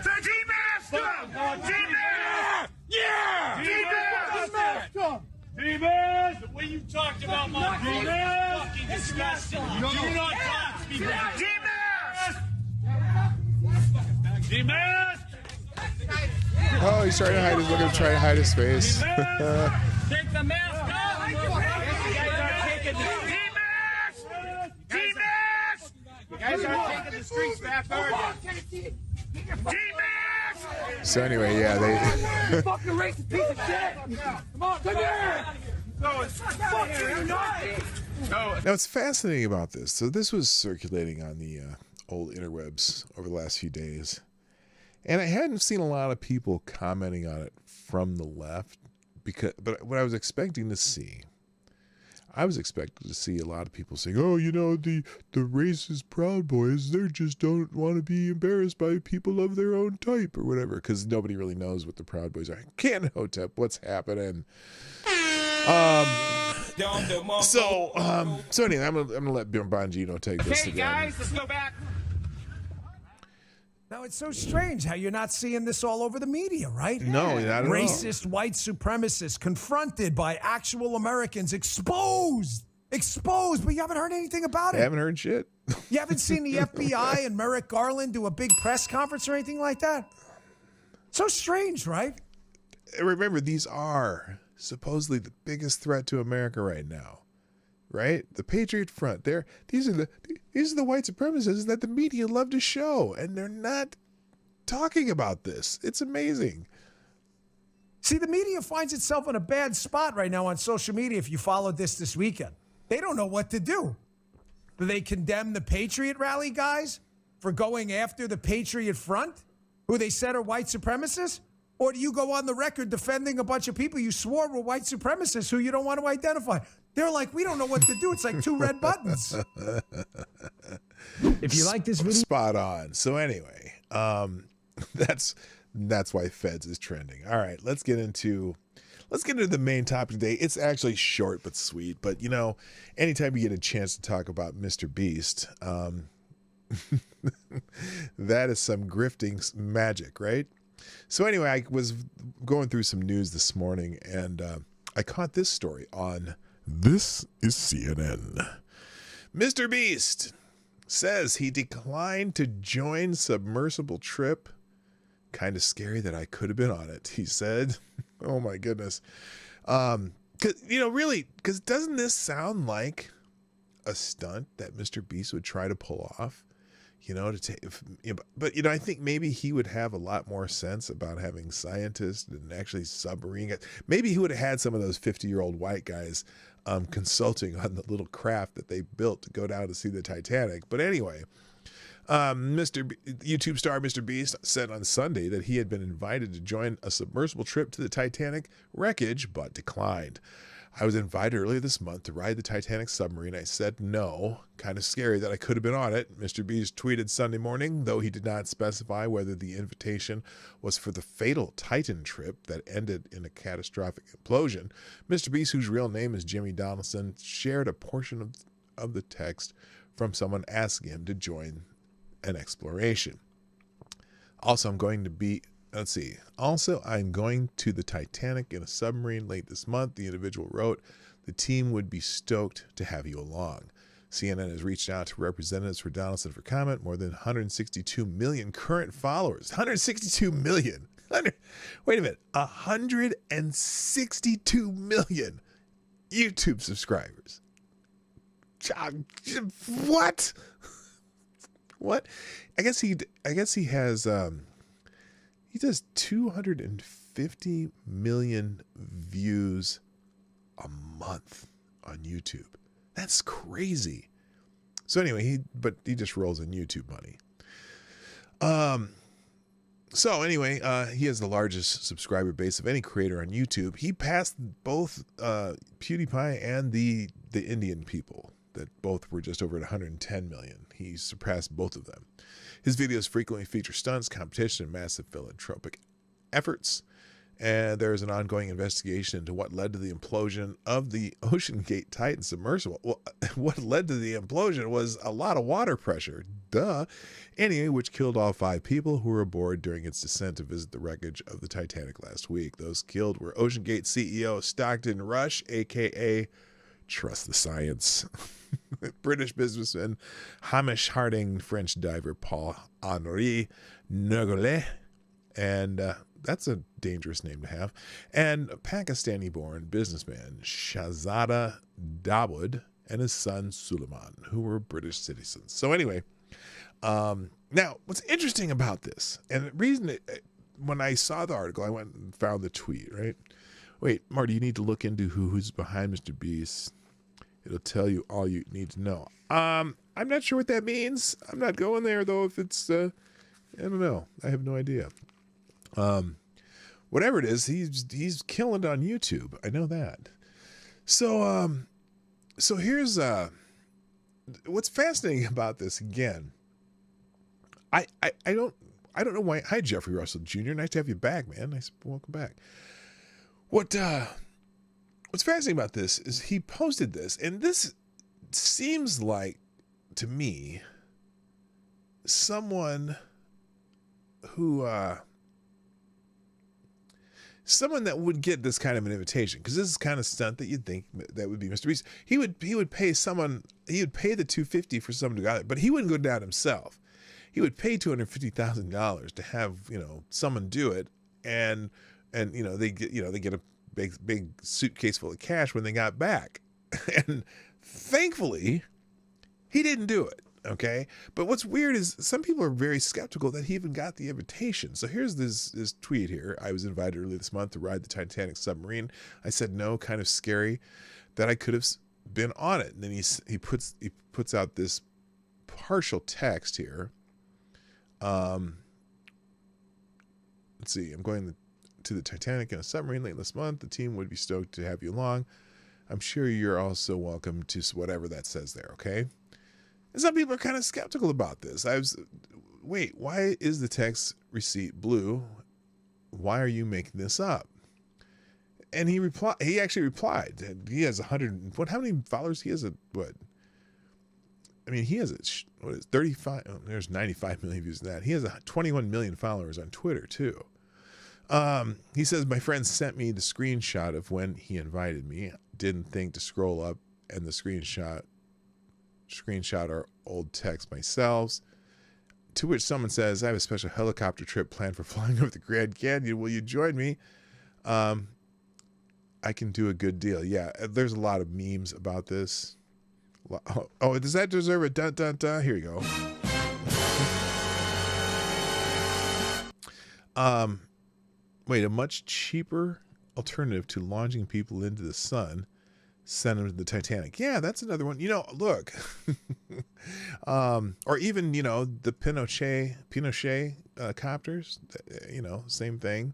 Say G-Mask up! G-Mask! Yeah! G-Mask! D-Man, the way you talked about my brother is fucking disgusting. You do not talk to me back. G-Mask! D-Man! oh, he's trying to hide looking to try to hide his face. Take the mask off! You guys are taking the G-Mask! You guys are taking the streets back, aren't you? G-Mask! So anyway, yeah, they Fucking racist piece of shit! Come on, come here! Fuck you, Nazi! Now, what's fascinating about this, so this was circulating on the old interwebs over the last few days, and I hadn't seen a lot of people commenting on it from the left, but what I was expecting to see, I was expecting to see a lot of people saying, "Oh, the racist Proud Boys, they just don't want to be embarrassed by people of their own type or whatever," because nobody really knows what the Proud Boys are. Can't Hotep, what's happening? So anyway, I'm gonna let Bongino take this again. Guys, let's go back. Now, it's so strange how you're not seeing this all over the media, right? No, not at all. Racist white supremacists confronted by actual Americans, exposed, but you haven't heard anything about it. I haven't heard shit. You haven't seen the FBI and Merrick Garland do a big press conference or anything like that? So strange, right? Remember, these are supposedly the biggest threat to America right now. Right? The Patriot Front. These are the white supremacists that the media love to show, and they're not talking about this. It's amazing. See, the media finds itself in a bad spot right now on social media if you followed this weekend. They don't know what to do. Do they condemn the Patriot Rally guys for going after the Patriot Front, who they said are white supremacists? Or do you go on the record defending a bunch of people you swore were white supremacists who you don't want to identify? They're like, we don't know what to do. It's like two red buttons. If you like this video, spot on. So anyway, that's why Feds is trending. All right, let's get into the main topic today. It's actually short but sweet. But anytime you get a chance to talk about Mr. Beast, that is some grifting magic, right? So anyway, I was going through some news this morning, and I caught this story on This is CNN. Mr. Beast says he declined to join submersible trip. Kind of scary that I could have been on it, he said. Oh my goodness. Because doesn't this sound like a stunt that Mr. Beast would try to pull off? But I think maybe he would have a lot more sense about having scientists and actually submarine guys. Maybe he would have had some of those 50-year-old white guys consulting on the little craft that they built to go down to see the Titanic. But anyway, YouTube star Mr. Beast said on Sunday that he had been invited to join a submersible trip to the Titanic wreckage, but declined. I was invited earlier this month to ride the Titanic submarine. I said no. Kind of scary that I could have been on it. Mr. Beast tweeted Sunday morning, though he did not specify whether the invitation was for the fatal Titan trip that ended in a catastrophic implosion. Mr. Beast, whose real name is Jimmy Donaldson, shared a portion of the text from someone asking him to join an exploration. Also, I'm going to the Titanic in a submarine late this month. The individual wrote, the team would be stoked to have you along. CNN has reached out to representatives for Donaldson for comment. More than 162 million current followers. 162 million. Wait a minute. 162 million YouTube subscribers. What? What? I guess he has he does 250 million views a month on YouTube. That's crazy. So anyway, he just rolls in YouTube money. So anyway, he has the largest subscriber base of any creator on YouTube. He passed both PewDiePie and the Indian people that both were just over 110 million. He surpassed both of them. His videos frequently feature stunts, competition, and massive philanthropic efforts. And there is an ongoing investigation into what led to the implosion of the OceanGate Titan submersible. Well, what led to the implosion was a lot of water pressure. Duh. Anyway, which killed all 5 people who were aboard during its descent to visit the wreckage of the Titanic last week. Those killed were OceanGate CEO Stockton Rush, a.k.a. Trust the Science, British businessman Hamish Harding, French diver Paul-Henri Nergolais, and that's a dangerous name to have, and Pakistani-born businessman Shahzada Dawood and his son Suleiman, who were British citizens. So anyway, now what's interesting about this, and the reason when I saw the article, I went and found the tweet, right? Wait, Marty, you need to look into who's behind Mr. Beast. It'll tell you all you need to know. I'm not sure what that means. I'm not going there, though, if it's, I don't know. I have no idea. Whatever it is, he's killing it on YouTube. I know that. So, So here's what's fascinating about this again. I don't know why. Hi, Jeffrey Russell Jr. Nice to have you back, man. Nice, welcome back. What's fascinating about this is he posted this, and this seems like to me someone who someone that would get this kind of an invitation, because this is kind of stunt that you'd think that would be Mr. Beast. He would pay someone. He would pay the $250 for someone to go out there, but he wouldn't go down himself. He would pay $250,000 to have someone do it, and they get a big suitcase full of cash when they got back, and thankfully he didn't do it. Okay, but what's weird is some people are very skeptical that he even got the invitation. So here's this tweet here. I was invited earlier this month to ride the Titanic submarine. I said no, kind of scary, that I could have been on it. And then he puts out this partial text here. Let's see. I'm going to the Titanic in a submarine late this month. The team would be stoked to have you along. I'm sure you're also welcome to whatever that says there. Okay. And some people are kind of skeptical about this. Wait, why is the text receipt blue? Why are you making this up? And he actually replied. He has 100. How many followers? He has he has 35. Oh, there's 95 million views in that. He has 21 million followers on Twitter too. He says, my friend sent me the screenshot of when he invited me. Didn't think to scroll up and the screenshot our old text myself, to which someone says, I have a special helicopter trip planned for flying over the Grand Canyon. Will you join me? I can do a good deal. Yeah, there's a lot of memes about this. Oh, does that deserve a dun dun dun? Here you go. Wait, a much cheaper alternative to launching people into the sun. Send them to the Titanic. Yeah, that's another one. Look, or even the Pinochet copters. Same thing.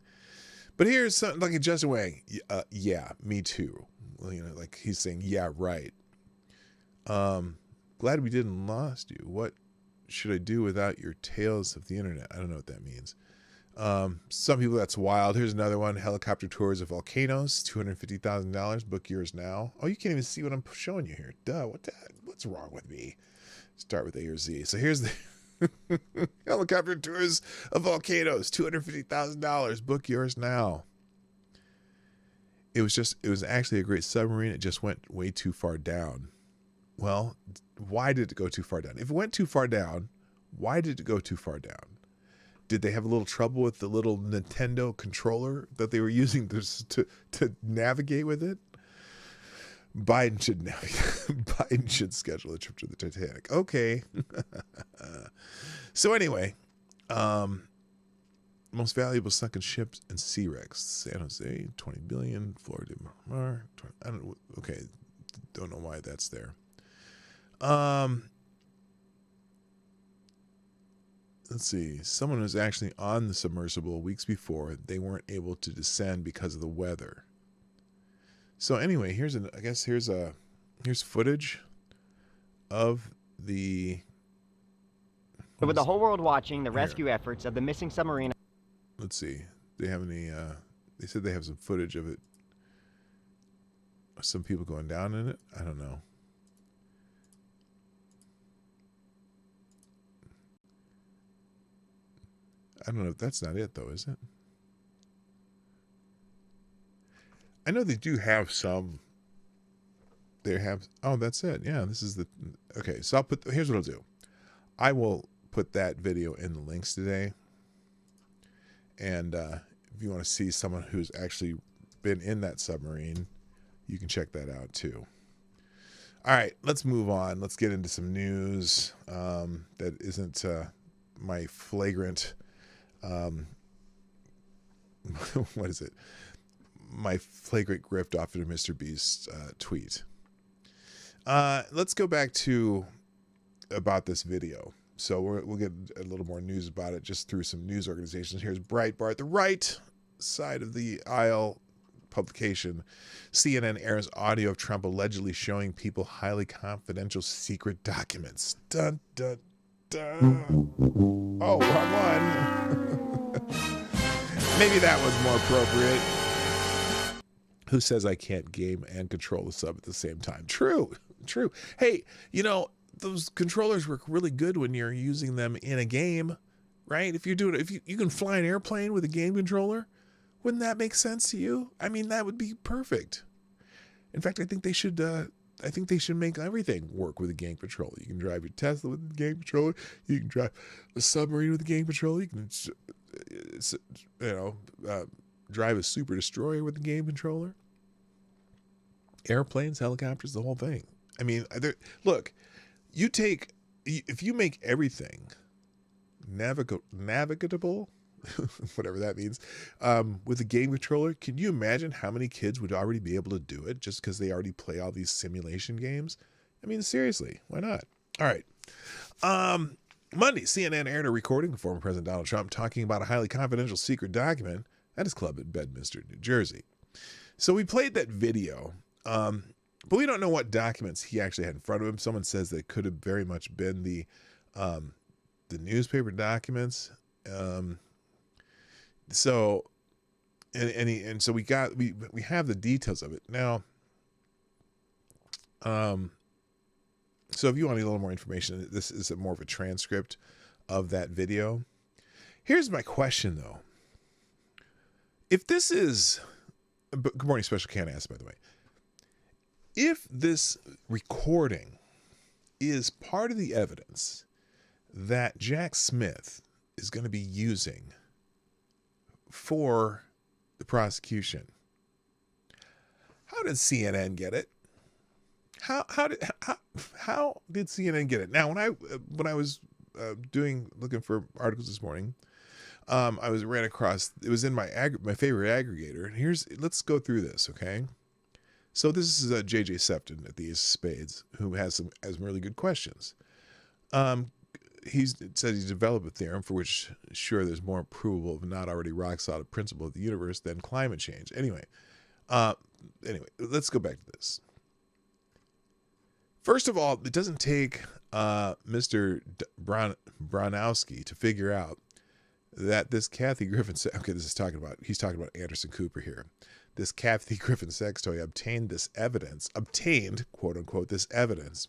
But here's something like Justin Wang. Yeah, me too. Well, like he's saying, yeah, right. Glad we didn't lost you. What should I do without your tales of the internet? I don't know what that means. Some people, that's wild. Here's another one. Helicopter tours of volcanoes, $250,000. Book yours now. Oh, you can't even see what I'm showing you here. Duh. What's wrong with me? Start with A or Z. So here's the helicopter tours of volcanoes, $250,000. Book yours now. It was actually a great submarine. It just went way too far down. Well, why did it go too far down? If it went too far down, why did it go too far down? Did they have a little trouble with the little Nintendo controller that they were using to navigate with it? Biden should schedule a trip to the Titanic. Okay. So anyway, most valuable sunken ships and sea wrecks. San Jose, 20 billion. Florida, okay. Don't know why that's there. Let's see. Someone was actually on the submersible weeks before. They weren't able to descend because of the weather. So anyway, here's footage of the. With the whole world watching the rescue efforts of the missing submarine. Let's see. They have any? They said they have some footage of it. Some people going down in it. I don't know. I don't know if that's not it, though, is it? I know they do have some. They have. Oh, that's it. Yeah, this is the. Okay, so here's what I'll do. I will put that video in the links today. And if you want to see someone who's actually been in that submarine, you can check that out too. All right, let's move on. Let's get into some news that isn't my flagrant. What is it? My flagrant grift off of Mr. Beast's tweet. Let's go back to about this video. So we'll get a little more news about it just through some news organizations. Here's Breitbart, the right side of the aisle, publication, CNN airs audio of Trump allegedly showing people highly confidential secret documents. Dun, dun, dun. Oh, wrong one. Maybe that was more appropriate. Who says I can't game and control the sub at the same time? True. Hey, those controllers work really good when you're using them in a game, right? If you can fly an airplane with a game controller, wouldn't that make sense to you? I mean, that would be perfect. In fact, I think they should make everything work with a game controller. You can drive your Tesla with a game controller. You can drive a submarine with a game controller. You can, drive a super destroyer with a game controller. Airplanes, helicopters, the whole thing. I mean, look, if you make everything navigable, whatever that means, with a game controller, can you imagine how many kids would already be able to do it just because they already play all these simulation games? I mean, seriously, why not? All right. Monday, CNN aired a recording of former President Donald Trump talking about a highly confidential secret document at his club in Bedminster, New Jersey. So we played that video, but we don't know what documents he actually had in front of him. Someone says that it could have very much been the newspaper documents. So we have the details of it now. So if you want a little more information, this is more of a transcript of that video. Here's my question, though. If this is, good morning, Special Can Ask, by the way. If this recording is part of the evidence that Jack Smith is going to be using for the prosecution, how did CNN get it? How did CNN get it? Now, when I was looking for articles this morning, I ran across, it was in my favorite aggregator, and let's go through this, okay? So this is J.J. Sefton at the Ace of Spades, who has some really good questions. He said he's developed a theorem for which, sure, there's more provable, but not already rock solid principle of the universe than climate change. Anyway, let's go back to this. First of all, it doesn't take Mr. Brownowski to figure out that this Kathy Griffin, he's talking about Anderson Cooper here. This Kathy Griffin sex toy obtained, quote unquote, this evidence,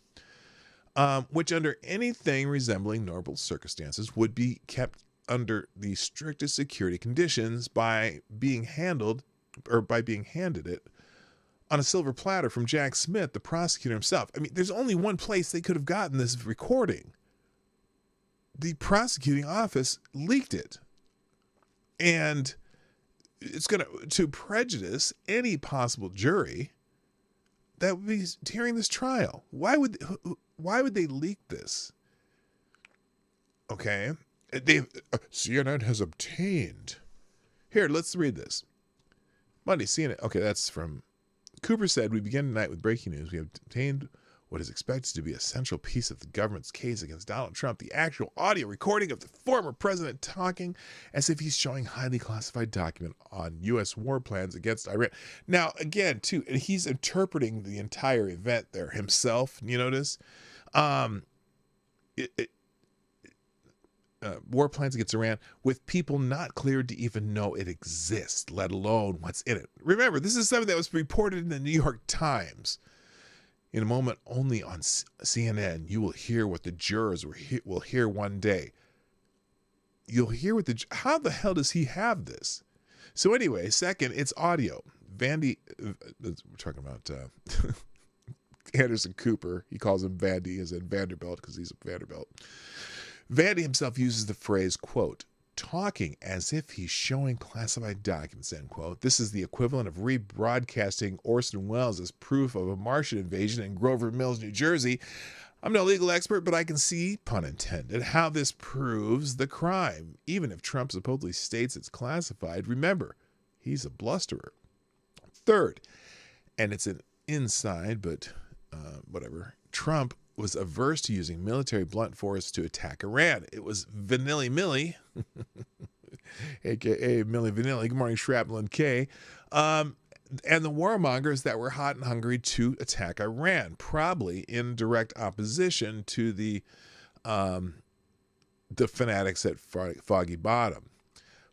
which under anything resembling normal circumstances would be kept under the strictest security conditions by being handed it on a silver platter from Jack Smith, the prosecutor himself. I mean, there's only one place they could have gotten this recording. The prosecuting office leaked it. And it's going to prejudice any possible jury that would be hearing this trial. Why would they leak this? Okay. CNN has obtained. Here, let's read this. Monday, CNN. Okay, that's from Cooper said, we begin tonight with breaking news. We have obtained what is expected to be a central piece of the government's case against Donald Trump, the actual audio recording of the former president talking as if he's showing highly classified document on U.S. war plans against Iran. Now, again, too, he's interpreting the entire event there himself. You notice? War plans against Iran with people not cleared to even know it exists, let alone what's in it. Remember, this is something that was reported in the New York Times. In a moment, only on CNN, you will hear what the jurors will hear one day. You'll hear how the hell does he have this? So anyway, second, it's audio. We're talking about Anderson Cooper. He calls him Vandy, as in Vanderbilt, because he's a Vanderbilt. Vandy himself uses the phrase, quote, talking as if he's showing classified documents, end quote. This is the equivalent of rebroadcasting Orson Welles as proof of a Martian invasion in Grover Mills, New Jersey. I'm no legal expert, but I can see, pun intended, how this proves the crime. Even if Trump supposedly states it's classified, remember, he's a blusterer. Third, and it's an inside, but whatever, Trump was averse to using military blunt force to attack Iran. It was Vanilli Millie, a.k.a. Millie Vanilli. Good morning, Shrapnel and K. and the warmongers that were hot and hungry to attack Iran, probably in direct opposition to the fanatics at Foggy Bottom.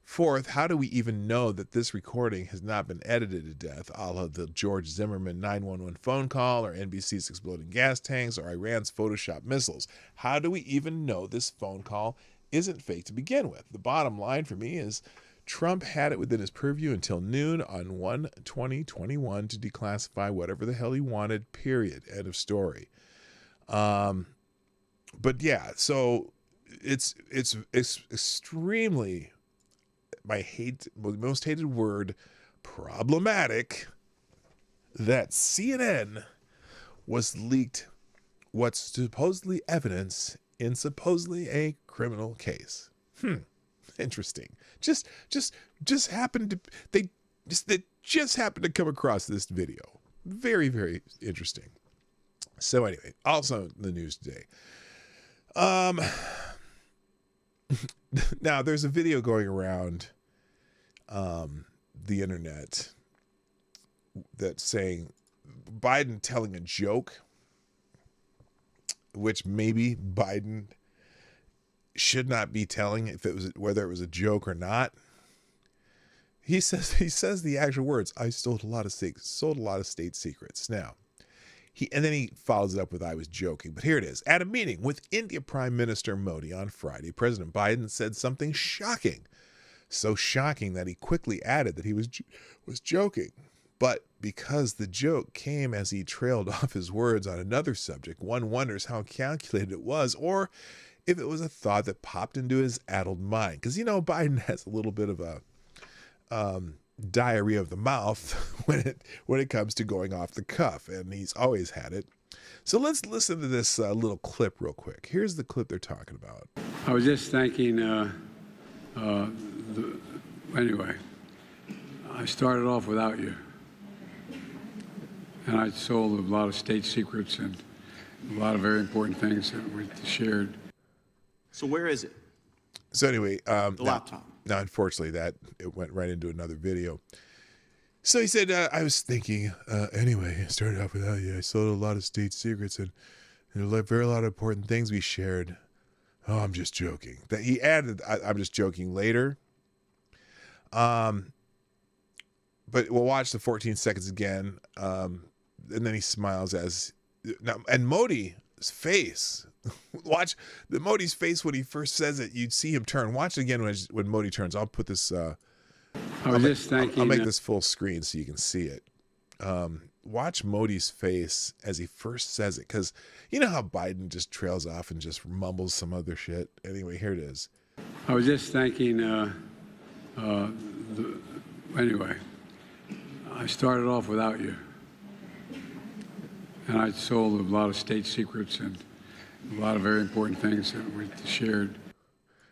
Fourth, how do we even know that this recording has not been edited to death, a la the George Zimmerman 911 phone call, or NBC's exploding gas tanks, or Iran's Photoshop missiles? How do we even know this phone call isn't fake to begin with? The bottom line for me is Trump had it within his purview until noon on 1/20/21 to declassify whatever the hell he wanted, period. End of story. But yeah, so it's extremely, my most hated word, problematic, that CNN was leaked what's supposedly evidence in supposedly a criminal case. Interesting. Just happened to they just happened to come across this video. Very, very interesting. So anyway, also in the news today. Now there's a video going around the internet that's saying Biden telling a joke, which maybe Biden should not be telling, whether it was a joke or not. He says the actual words, "I sold a lot of state secrets." Now, and then he follows it up with, "I was joking." But here it is. At a meeting with India Prime Minister Modi on Friday, President Biden said something shocking. So shocking that he quickly added that he was joking. But because the joke came as he trailed off his words on another subject, one wonders how calculated it was, or if it was a thought that popped into his addled mind. Because, Biden has a little bit of a diarrhea of the mouth when it comes to going off the cuff, and he's always had it. So let's listen to this little clip real quick. Here's the clip they're talking about. I was just thanking, anyway, I started off without you. And I sold a lot of state secrets and a lot of very important things that we shared. So where is it? So anyway, the laptop. Now, unfortunately, it went right into another video. So he said, I was thinking, anyway, I started off without you. I sold a lot of state secrets and a lot of important things we shared. Oh, I'm just joking. That he added, I'm just joking later. But we'll watch the 14 seconds again. And then he smiles and Modi's face, watch Modi's face when he first says it. You'd see him turn. Watch it again when Modi turns. I'll put this, I'll make this full screen so you can see it. Watch Modi's face as he first says it. Cause you know how Biden just trails off and just mumbles some other shit. Anyway, here it is. I was just thanking, anyway, I started off without you. And I sold a lot of state secrets and a lot of very important things that we shared.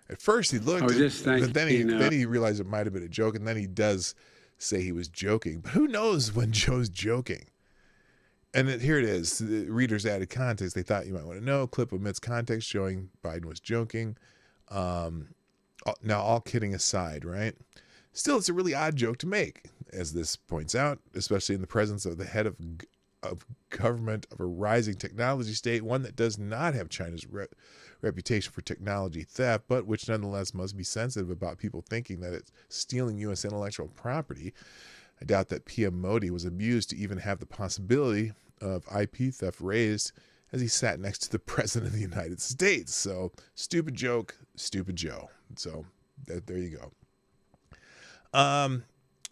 At first he looked, but then he realized it might have been a joke, and then he does say he was joking. But who knows when Joe's joking? And here it is. The readers added context. They thought you might want to know. Clip omits context showing Biden was joking. Now, all kidding aside, right? Still, it's a really odd joke to make, as this points out, especially in the presence of the head of government of a rising technology state, one that does not have China's reputation for technology theft, but which nonetheless must be sensitive about people thinking that it's stealing U.S. intellectual property. I doubt that PM Modi was amused to even have the possibility of IP theft raised as he sat next to the President of the United States. So, stupid joke, stupid Joe. So, there you go.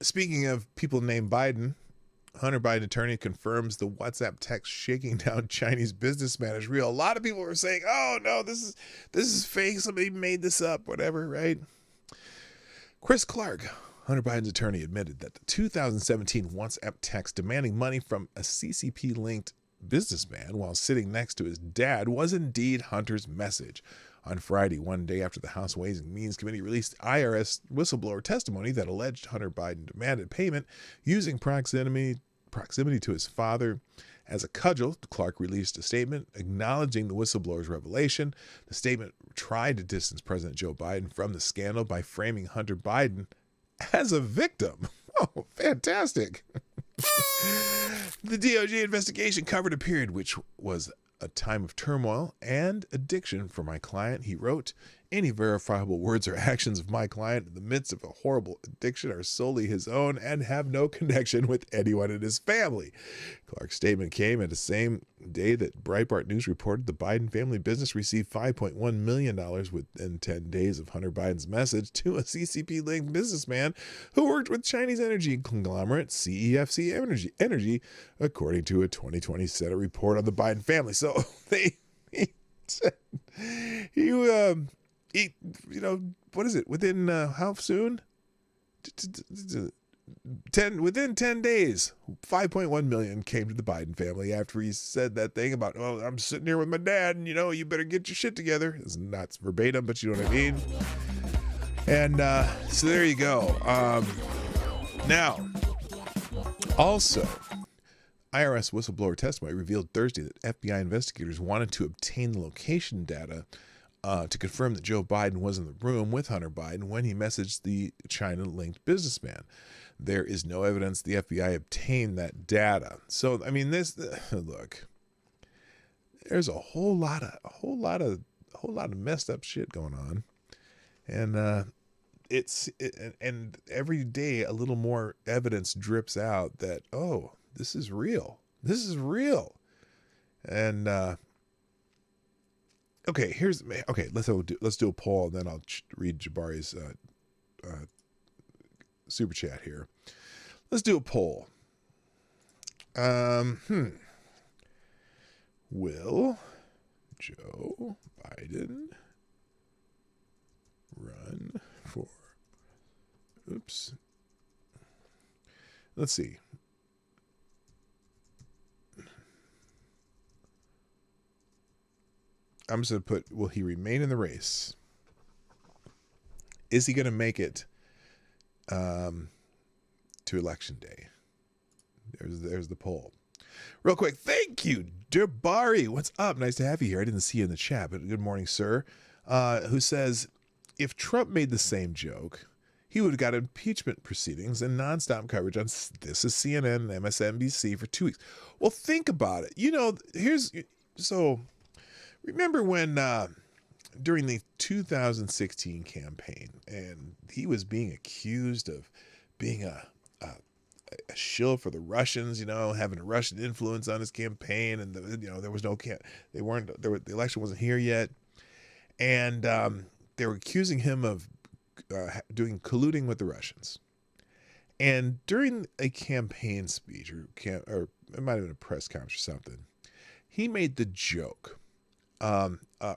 Speaking of people named Biden, Hunter Biden attorney confirms the WhatsApp text shaking down Chinese businessman is real. A lot of people were saying, "Oh no, this is fake. Somebody made this up." Whatever, right? Chris Clark, Hunter Biden's attorney, admitted that the 2017 WhatsApp text demanding money from a CCP-linked businessman while sitting next to his dad was indeed Hunter's message. On Friday, one day after the House Ways and Means Committee released IRS whistleblower testimony that alleged Hunter Biden demanded payment using proximity to his father as a cudgel, Clark released a statement acknowledging the whistleblower's revelation. The statement tried to distance President Joe Biden from the scandal by framing Hunter Biden as a victim. Oh, fantastic. The DOJ investigation covered a period which was a time of turmoil and addiction for my client. He wrote, any verifiable words or actions of my client in the midst of a horrible addiction are solely his own and have no connection with anyone in his family. Clark's statement came at the same day that Breitbart News reported the Biden family business received $5.1 million within 10 days of Hunter Biden's message to a CCP-linked businessman who worked with Chinese energy conglomerate CEFC Energy, according to a 2020 Senate report on the Biden family. So what is it? Within how soon? Within 10 days, 5.1 million came to the Biden family after he said that thing about, oh, I'm sitting here with my dad and, you better get your shit together. It's not verbatim, but you know what I mean? And so there you go. Now, also, IRS whistleblower testimony revealed Thursday that FBI investigators wanted to obtain the location data to confirm that Joe Biden was in the room with Hunter Biden when he messaged the China-linked businessman. There is no evidence the FBI obtained that data. So, I mean, look, there's a whole lot of messed up shit going on, and and every day a little more evidence drips out that, oh, this is real. This is real, and. Okay, let's do a poll, and then I'll read Jabari's super chat here. Let's do a poll. Will Joe Biden run for? Oops. Let's see. I'm just going to put, will he remain in the race? Is he going to make it to Election Day? There's the poll. Real quick, thank you, Jabari. What's up? Nice to have you here. I didn't see you in the chat, but good morning, sir. Who says, if Trump made the same joke, he would have got impeachment proceedings and nonstop coverage on This Is CNN and MSNBC for 2 weeks. Well, think about it. Remember when during the 2016 campaign, and he was being accused of being a shill for the Russians, having a Russian influence on his campaign, and there was no the election wasn't here yet, and they were accusing him of colluding with the Russians. And during a campaign speech, or it might have been a press conference or something, he made the joke.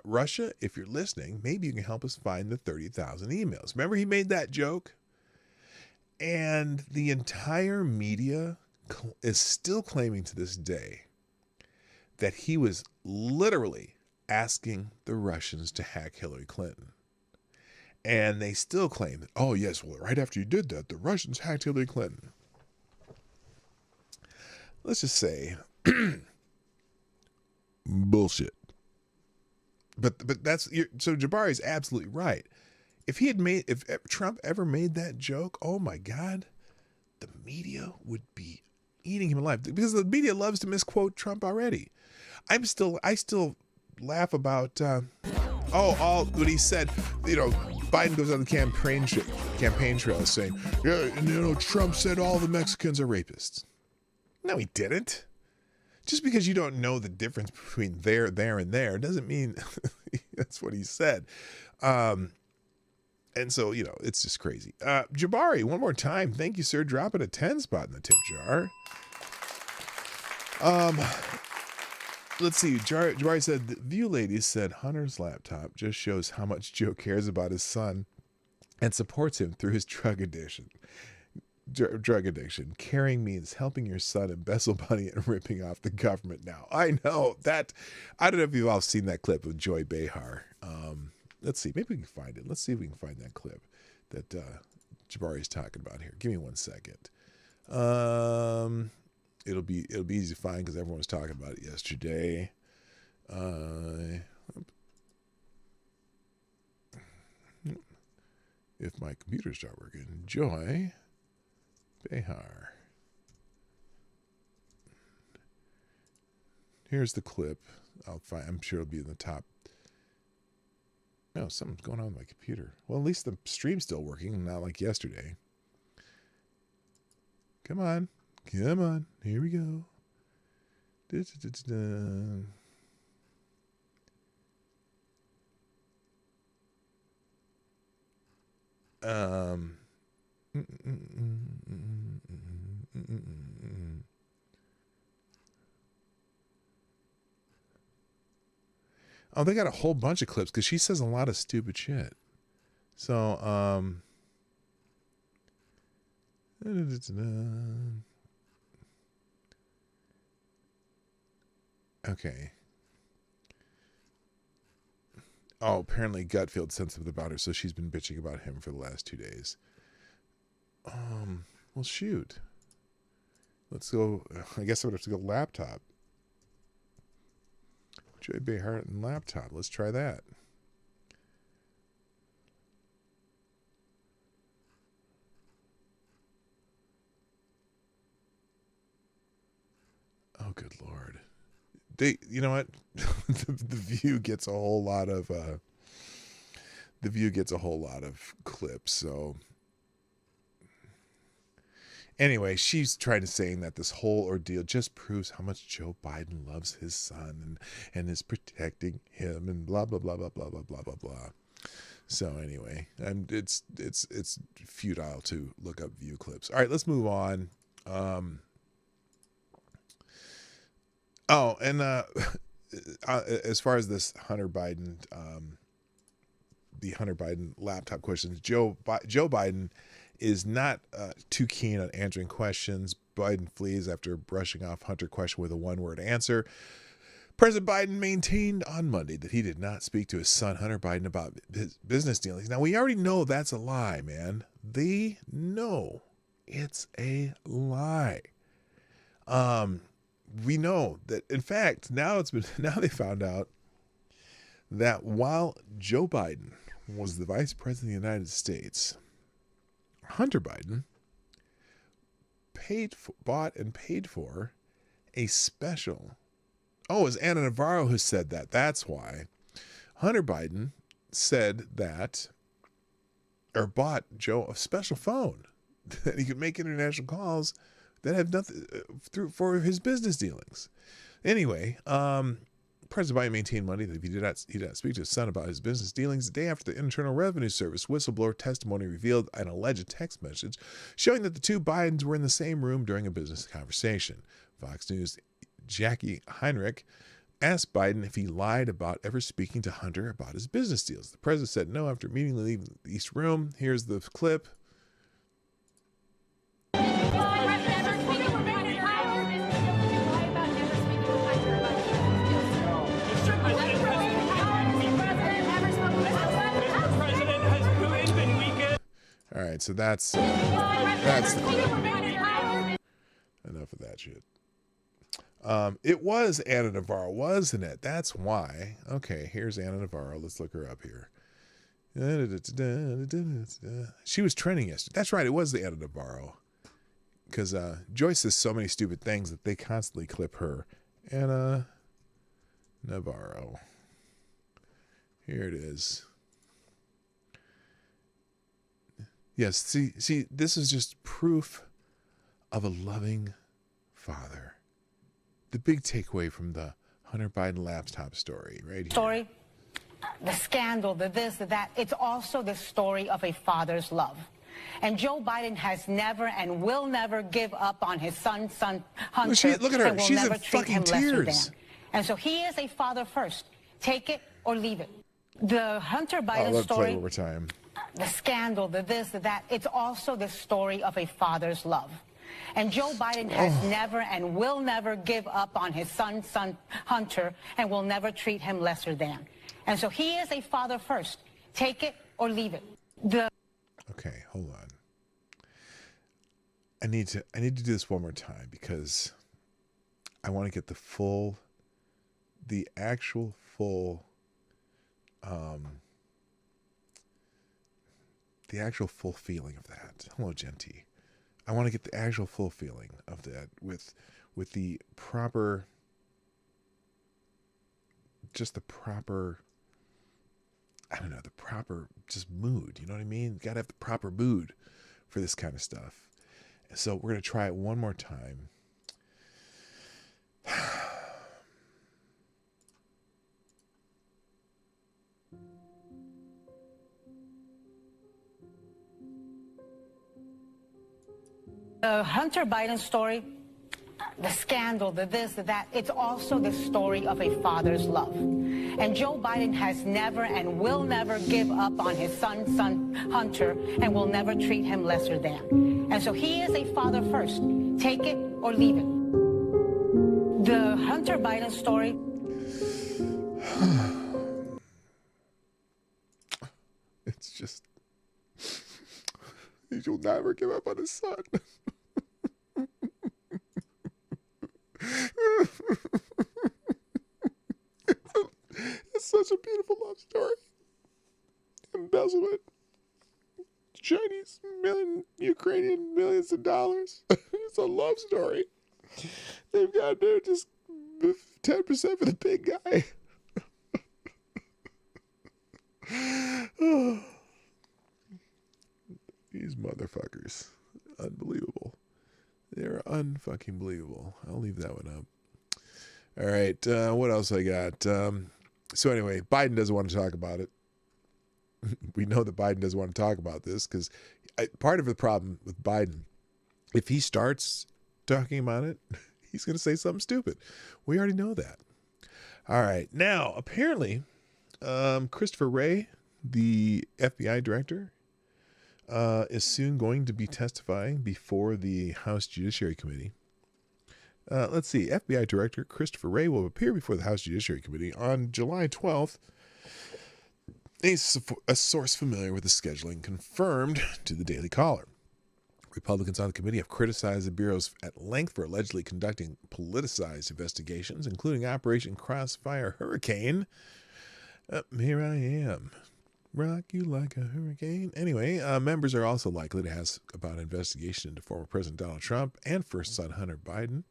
Russia, if you're listening, maybe you can help us find the 30,000 emails. Remember, he made that joke? And the entire media is still claiming to this day that he was literally asking the Russians to hack Hillary Clinton. And they still claim that, oh, yes, well, right after you did that, the Russians hacked Hillary Clinton. Let's just say, bullshit. But so Jabari's absolutely right. If Trump ever made that joke, oh my God, the media would be eating him alive, because the media loves to misquote Trump already. I still laugh about what he said. Biden goes on the campaign trail saying, yeah, Trump said all the Mexicans are rapists. No, he didn't. Just because you don't know the difference between there, and there doesn't mean that's what he said. And so, it's just crazy. Jabari, one more time. Thank you, sir. Dropping a 10 spot in the tip jar. Let's see. Jabari said, the View Ladies said Hunter's laptop just shows how much Joe cares about his son and supports him through his drug addiction. Caring means helping your son embezzle money and ripping off the government now. I know that. I don't know if you've all seen that clip of Joy Behar. Let's see. Maybe we can find it. Let's see if we can find that clip that Jabari's talking about here. Give me 1 second. It'll be easy to find because everyone was talking about it yesterday. If my computers start working, Joy Behar. Here's the clip. I'm sure it'll be in the top. No, something's going on with my computer. Well, at least the stream's still working, not like yesterday. Come on. Come on. Here we go. Da-da-da-da-da. Oh, they got a whole bunch of clips because she says a lot of stupid shit. So, okay. Oh, apparently Gutfield's sensitive about her, so she's been bitching about him for the last 2 days. Well, shoot. Let's go. I guess I would have to go laptop. Joy Behar and laptop. Let's try that. Oh, good Lord. You know what? the View gets a whole lot of clips. So anyway, she's trying to say that this whole ordeal just proves how much Joe Biden loves his son and is protecting him and blah blah blah blah blah blah blah blah blah. So anyway, it's futile to look up View clips. All right, let's move on. As far as this Hunter Biden, the Hunter Biden laptop questions, Joe Biden is not too keen on answering questions. Biden flees after brushing off Hunter question with a one-word answer. President Biden maintained on Monday that he did not speak to his son, Hunter Biden, about his business dealings. Now, we already know that's a lie, man. They know it's a lie. We know that, in fact, now they found out that while Joe Biden was the vice president of the United States, Hunter Biden bought and paid for a special. Oh, it was Anna Navarro who said that. That's why. Hunter Biden said that, or bought Joe a special phone that he could make international calls that have nothing for his business dealings. Anyway, President Biden maintained Monday that he did not speak to his son about his business dealings the day after the Internal Revenue Service whistleblower testimony revealed an alleged text message showing that the two Bidens were in the same room during a business conversation. Fox News' Jackie Heinrich asked Biden if he lied about ever speaking to Hunter about his business deals. The president said no after immediately leaving the East Room. Here's the clip. All right, so that's the clip. Enough of that shit. It was Anna Navarro, wasn't it? That's why. Okay, here's Anna Navarro. Let's look her up here. She was trending yesterday. That's right, it was the Anna Navarro. Because Joyce says so many stupid things that they constantly clip her. Anna Navarro. Here it is. Yes, see, this is just proof of a loving father. The big takeaway from the Hunter Biden laptop story, right here. Story, the scandal, the this, the that. It's also the story of a father's love. And Joe Biden has never and will never give up on his son Hunter. Look at her. And will She's never in treat fucking him lesser tears. than. And so he is a father first. Take it or leave it. The Hunter Biden let's play story. one more time. The scandal, the this, the that. It's also the story of a father's love. And Joe Biden has never and will never give up on his son Hunter and will never treat him lesser than. And so he is a father first. Take it or leave it. Okay, hold on. I need to do this one more time because I want to get the actual full feeling of that. Hello, Genty. I want to get the actual full feeling of that with the proper just the proper, I don't know, the proper just mood. You know what I mean? You got to have the proper mood for this kind of stuff. So we're going to try it one more time. The Hunter Biden story, the scandal, the this, the that, it's also the story of a father's love. And Joe Biden has never and will never give up on his son Hunter, and will never treat him lesser than. And so he is a father first. Take it or leave it. The Hunter Biden story. It's just, you'll never give up on his son. It's such a beautiful love story. Embezzlement. Chinese Ukrainian millions of dollars. It's a love story. They've got to do just 10% for the big guy. These motherfuckers. Unbelievable. They're unfucking believable. I'll leave that one up. All right. What else I got? So anyway, Biden doesn't want to talk about it. We know that Biden doesn't want to talk about this because part of the problem with Biden, if he starts talking about it, he's going to say something stupid. We already know that. All right. Now, apparently, Christopher Wray, the FBI director, is soon going to be testifying before the House Judiciary Committee. Let's see. FBI Director Christopher Wray will appear before the House Judiciary Committee on July 12th. A source familiar with the scheduling confirmed to the Daily Caller. Republicans on the committee have criticized the bureaus at length for allegedly conducting politicized investigations, including Operation Crossfire Hurricane. Here I am. Rock you like a hurricane. Anyway, members are also likely to ask about an investigation into former President Donald Trump and first son Hunter Biden,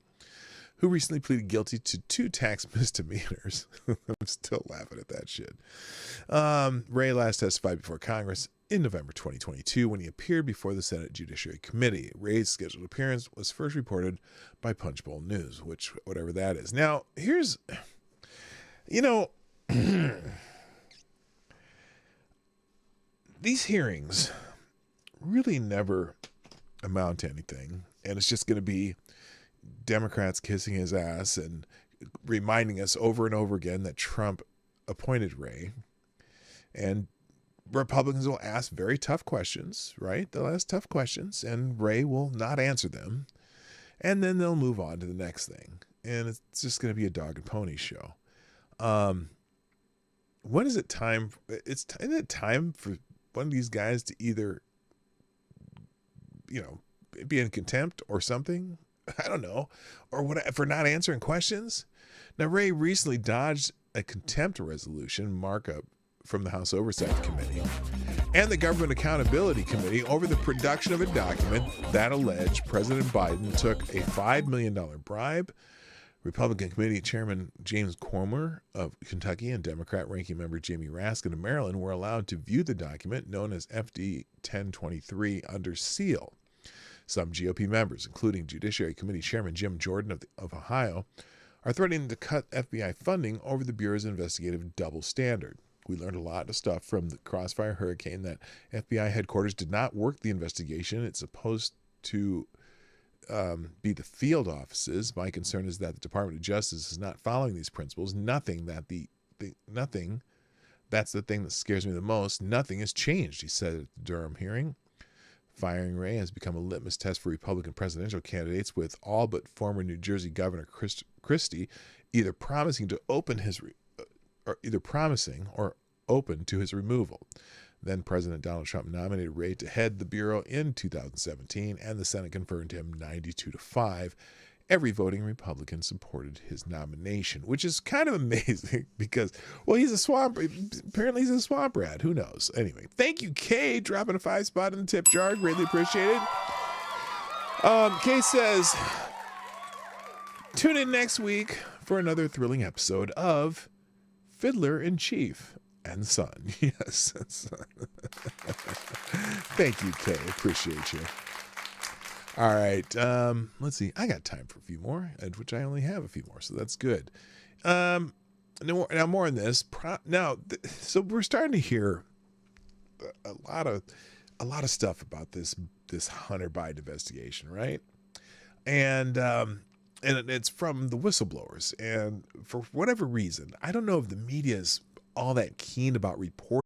who recently pleaded guilty to 2 tax misdemeanors. I'm still laughing at that shit. Wray last testified before Congress in November 2022 when he appeared before the Senate Judiciary Committee. Ray's scheduled appearance was first reported by Punchbowl News, which, whatever that is. Now, here's, these hearings really never amount to anything, and it's just going to be Democrats kissing his ass and reminding us over and over again that Trump appointed Wray. And Republicans will ask very tough questions, right? They'll ask tough questions, and Wray will not answer them. And then they'll move on to the next thing. And it's just going to be a dog and pony show. When is it time? Isn't it time for one of these guys to either, be in contempt or something? I don't know. Or what, for not answering questions? Now, Wray recently dodged a contempt resolution markup from the House Oversight Committee and the Government Accountability Committee over the production of a document that alleged President Biden took a $5 million bribe. Republican Committee Chairman James Comer of Kentucky and Democrat Ranking Member Jamie Raskin of Maryland were allowed to view the document known as FD 1023 under seal. Some GOP members, including Judiciary Committee Chairman Jim Jordan of Ohio, are threatening to cut FBI funding over the Bureau's investigative double standard. We learned a lot of stuff from the Crossfire Hurricane that FBI headquarters did not work the investigation. It's supposed to be the field offices. My concern is that the Department of Justice is not following these principles. Nothing, that's the thing that scares me the most. Nothing has changed, he said at the Durham hearing. Firing Wray has become a litmus test for Republican presidential candidates, with all but former New Jersey Governor Christie either promising or open to his removal. Then President Donald Trump nominated Wray to head the Bureau in 2017, and the Senate confirmed him 92-5. Every voting Republican supported his nomination, which is kind of amazing because, well, apparently he's a swamp rat. Who knows? Anyway, thank you, Kay, dropping a 5 spot in the tip jar. Greatly appreciated. Kay says, tune in next week for another thrilling episode of fiddler in chief and son. Yes, son. Thank you, Kay. Appreciate you. All right. Let's see. I got time for a few more, which I only have a few more, so that's good. Now more on this. So we're starting to hear a lot of stuff about this Hunter Biden investigation, right? And it's from the whistleblowers. And for whatever reason, I don't know if the media is all that keen about reporting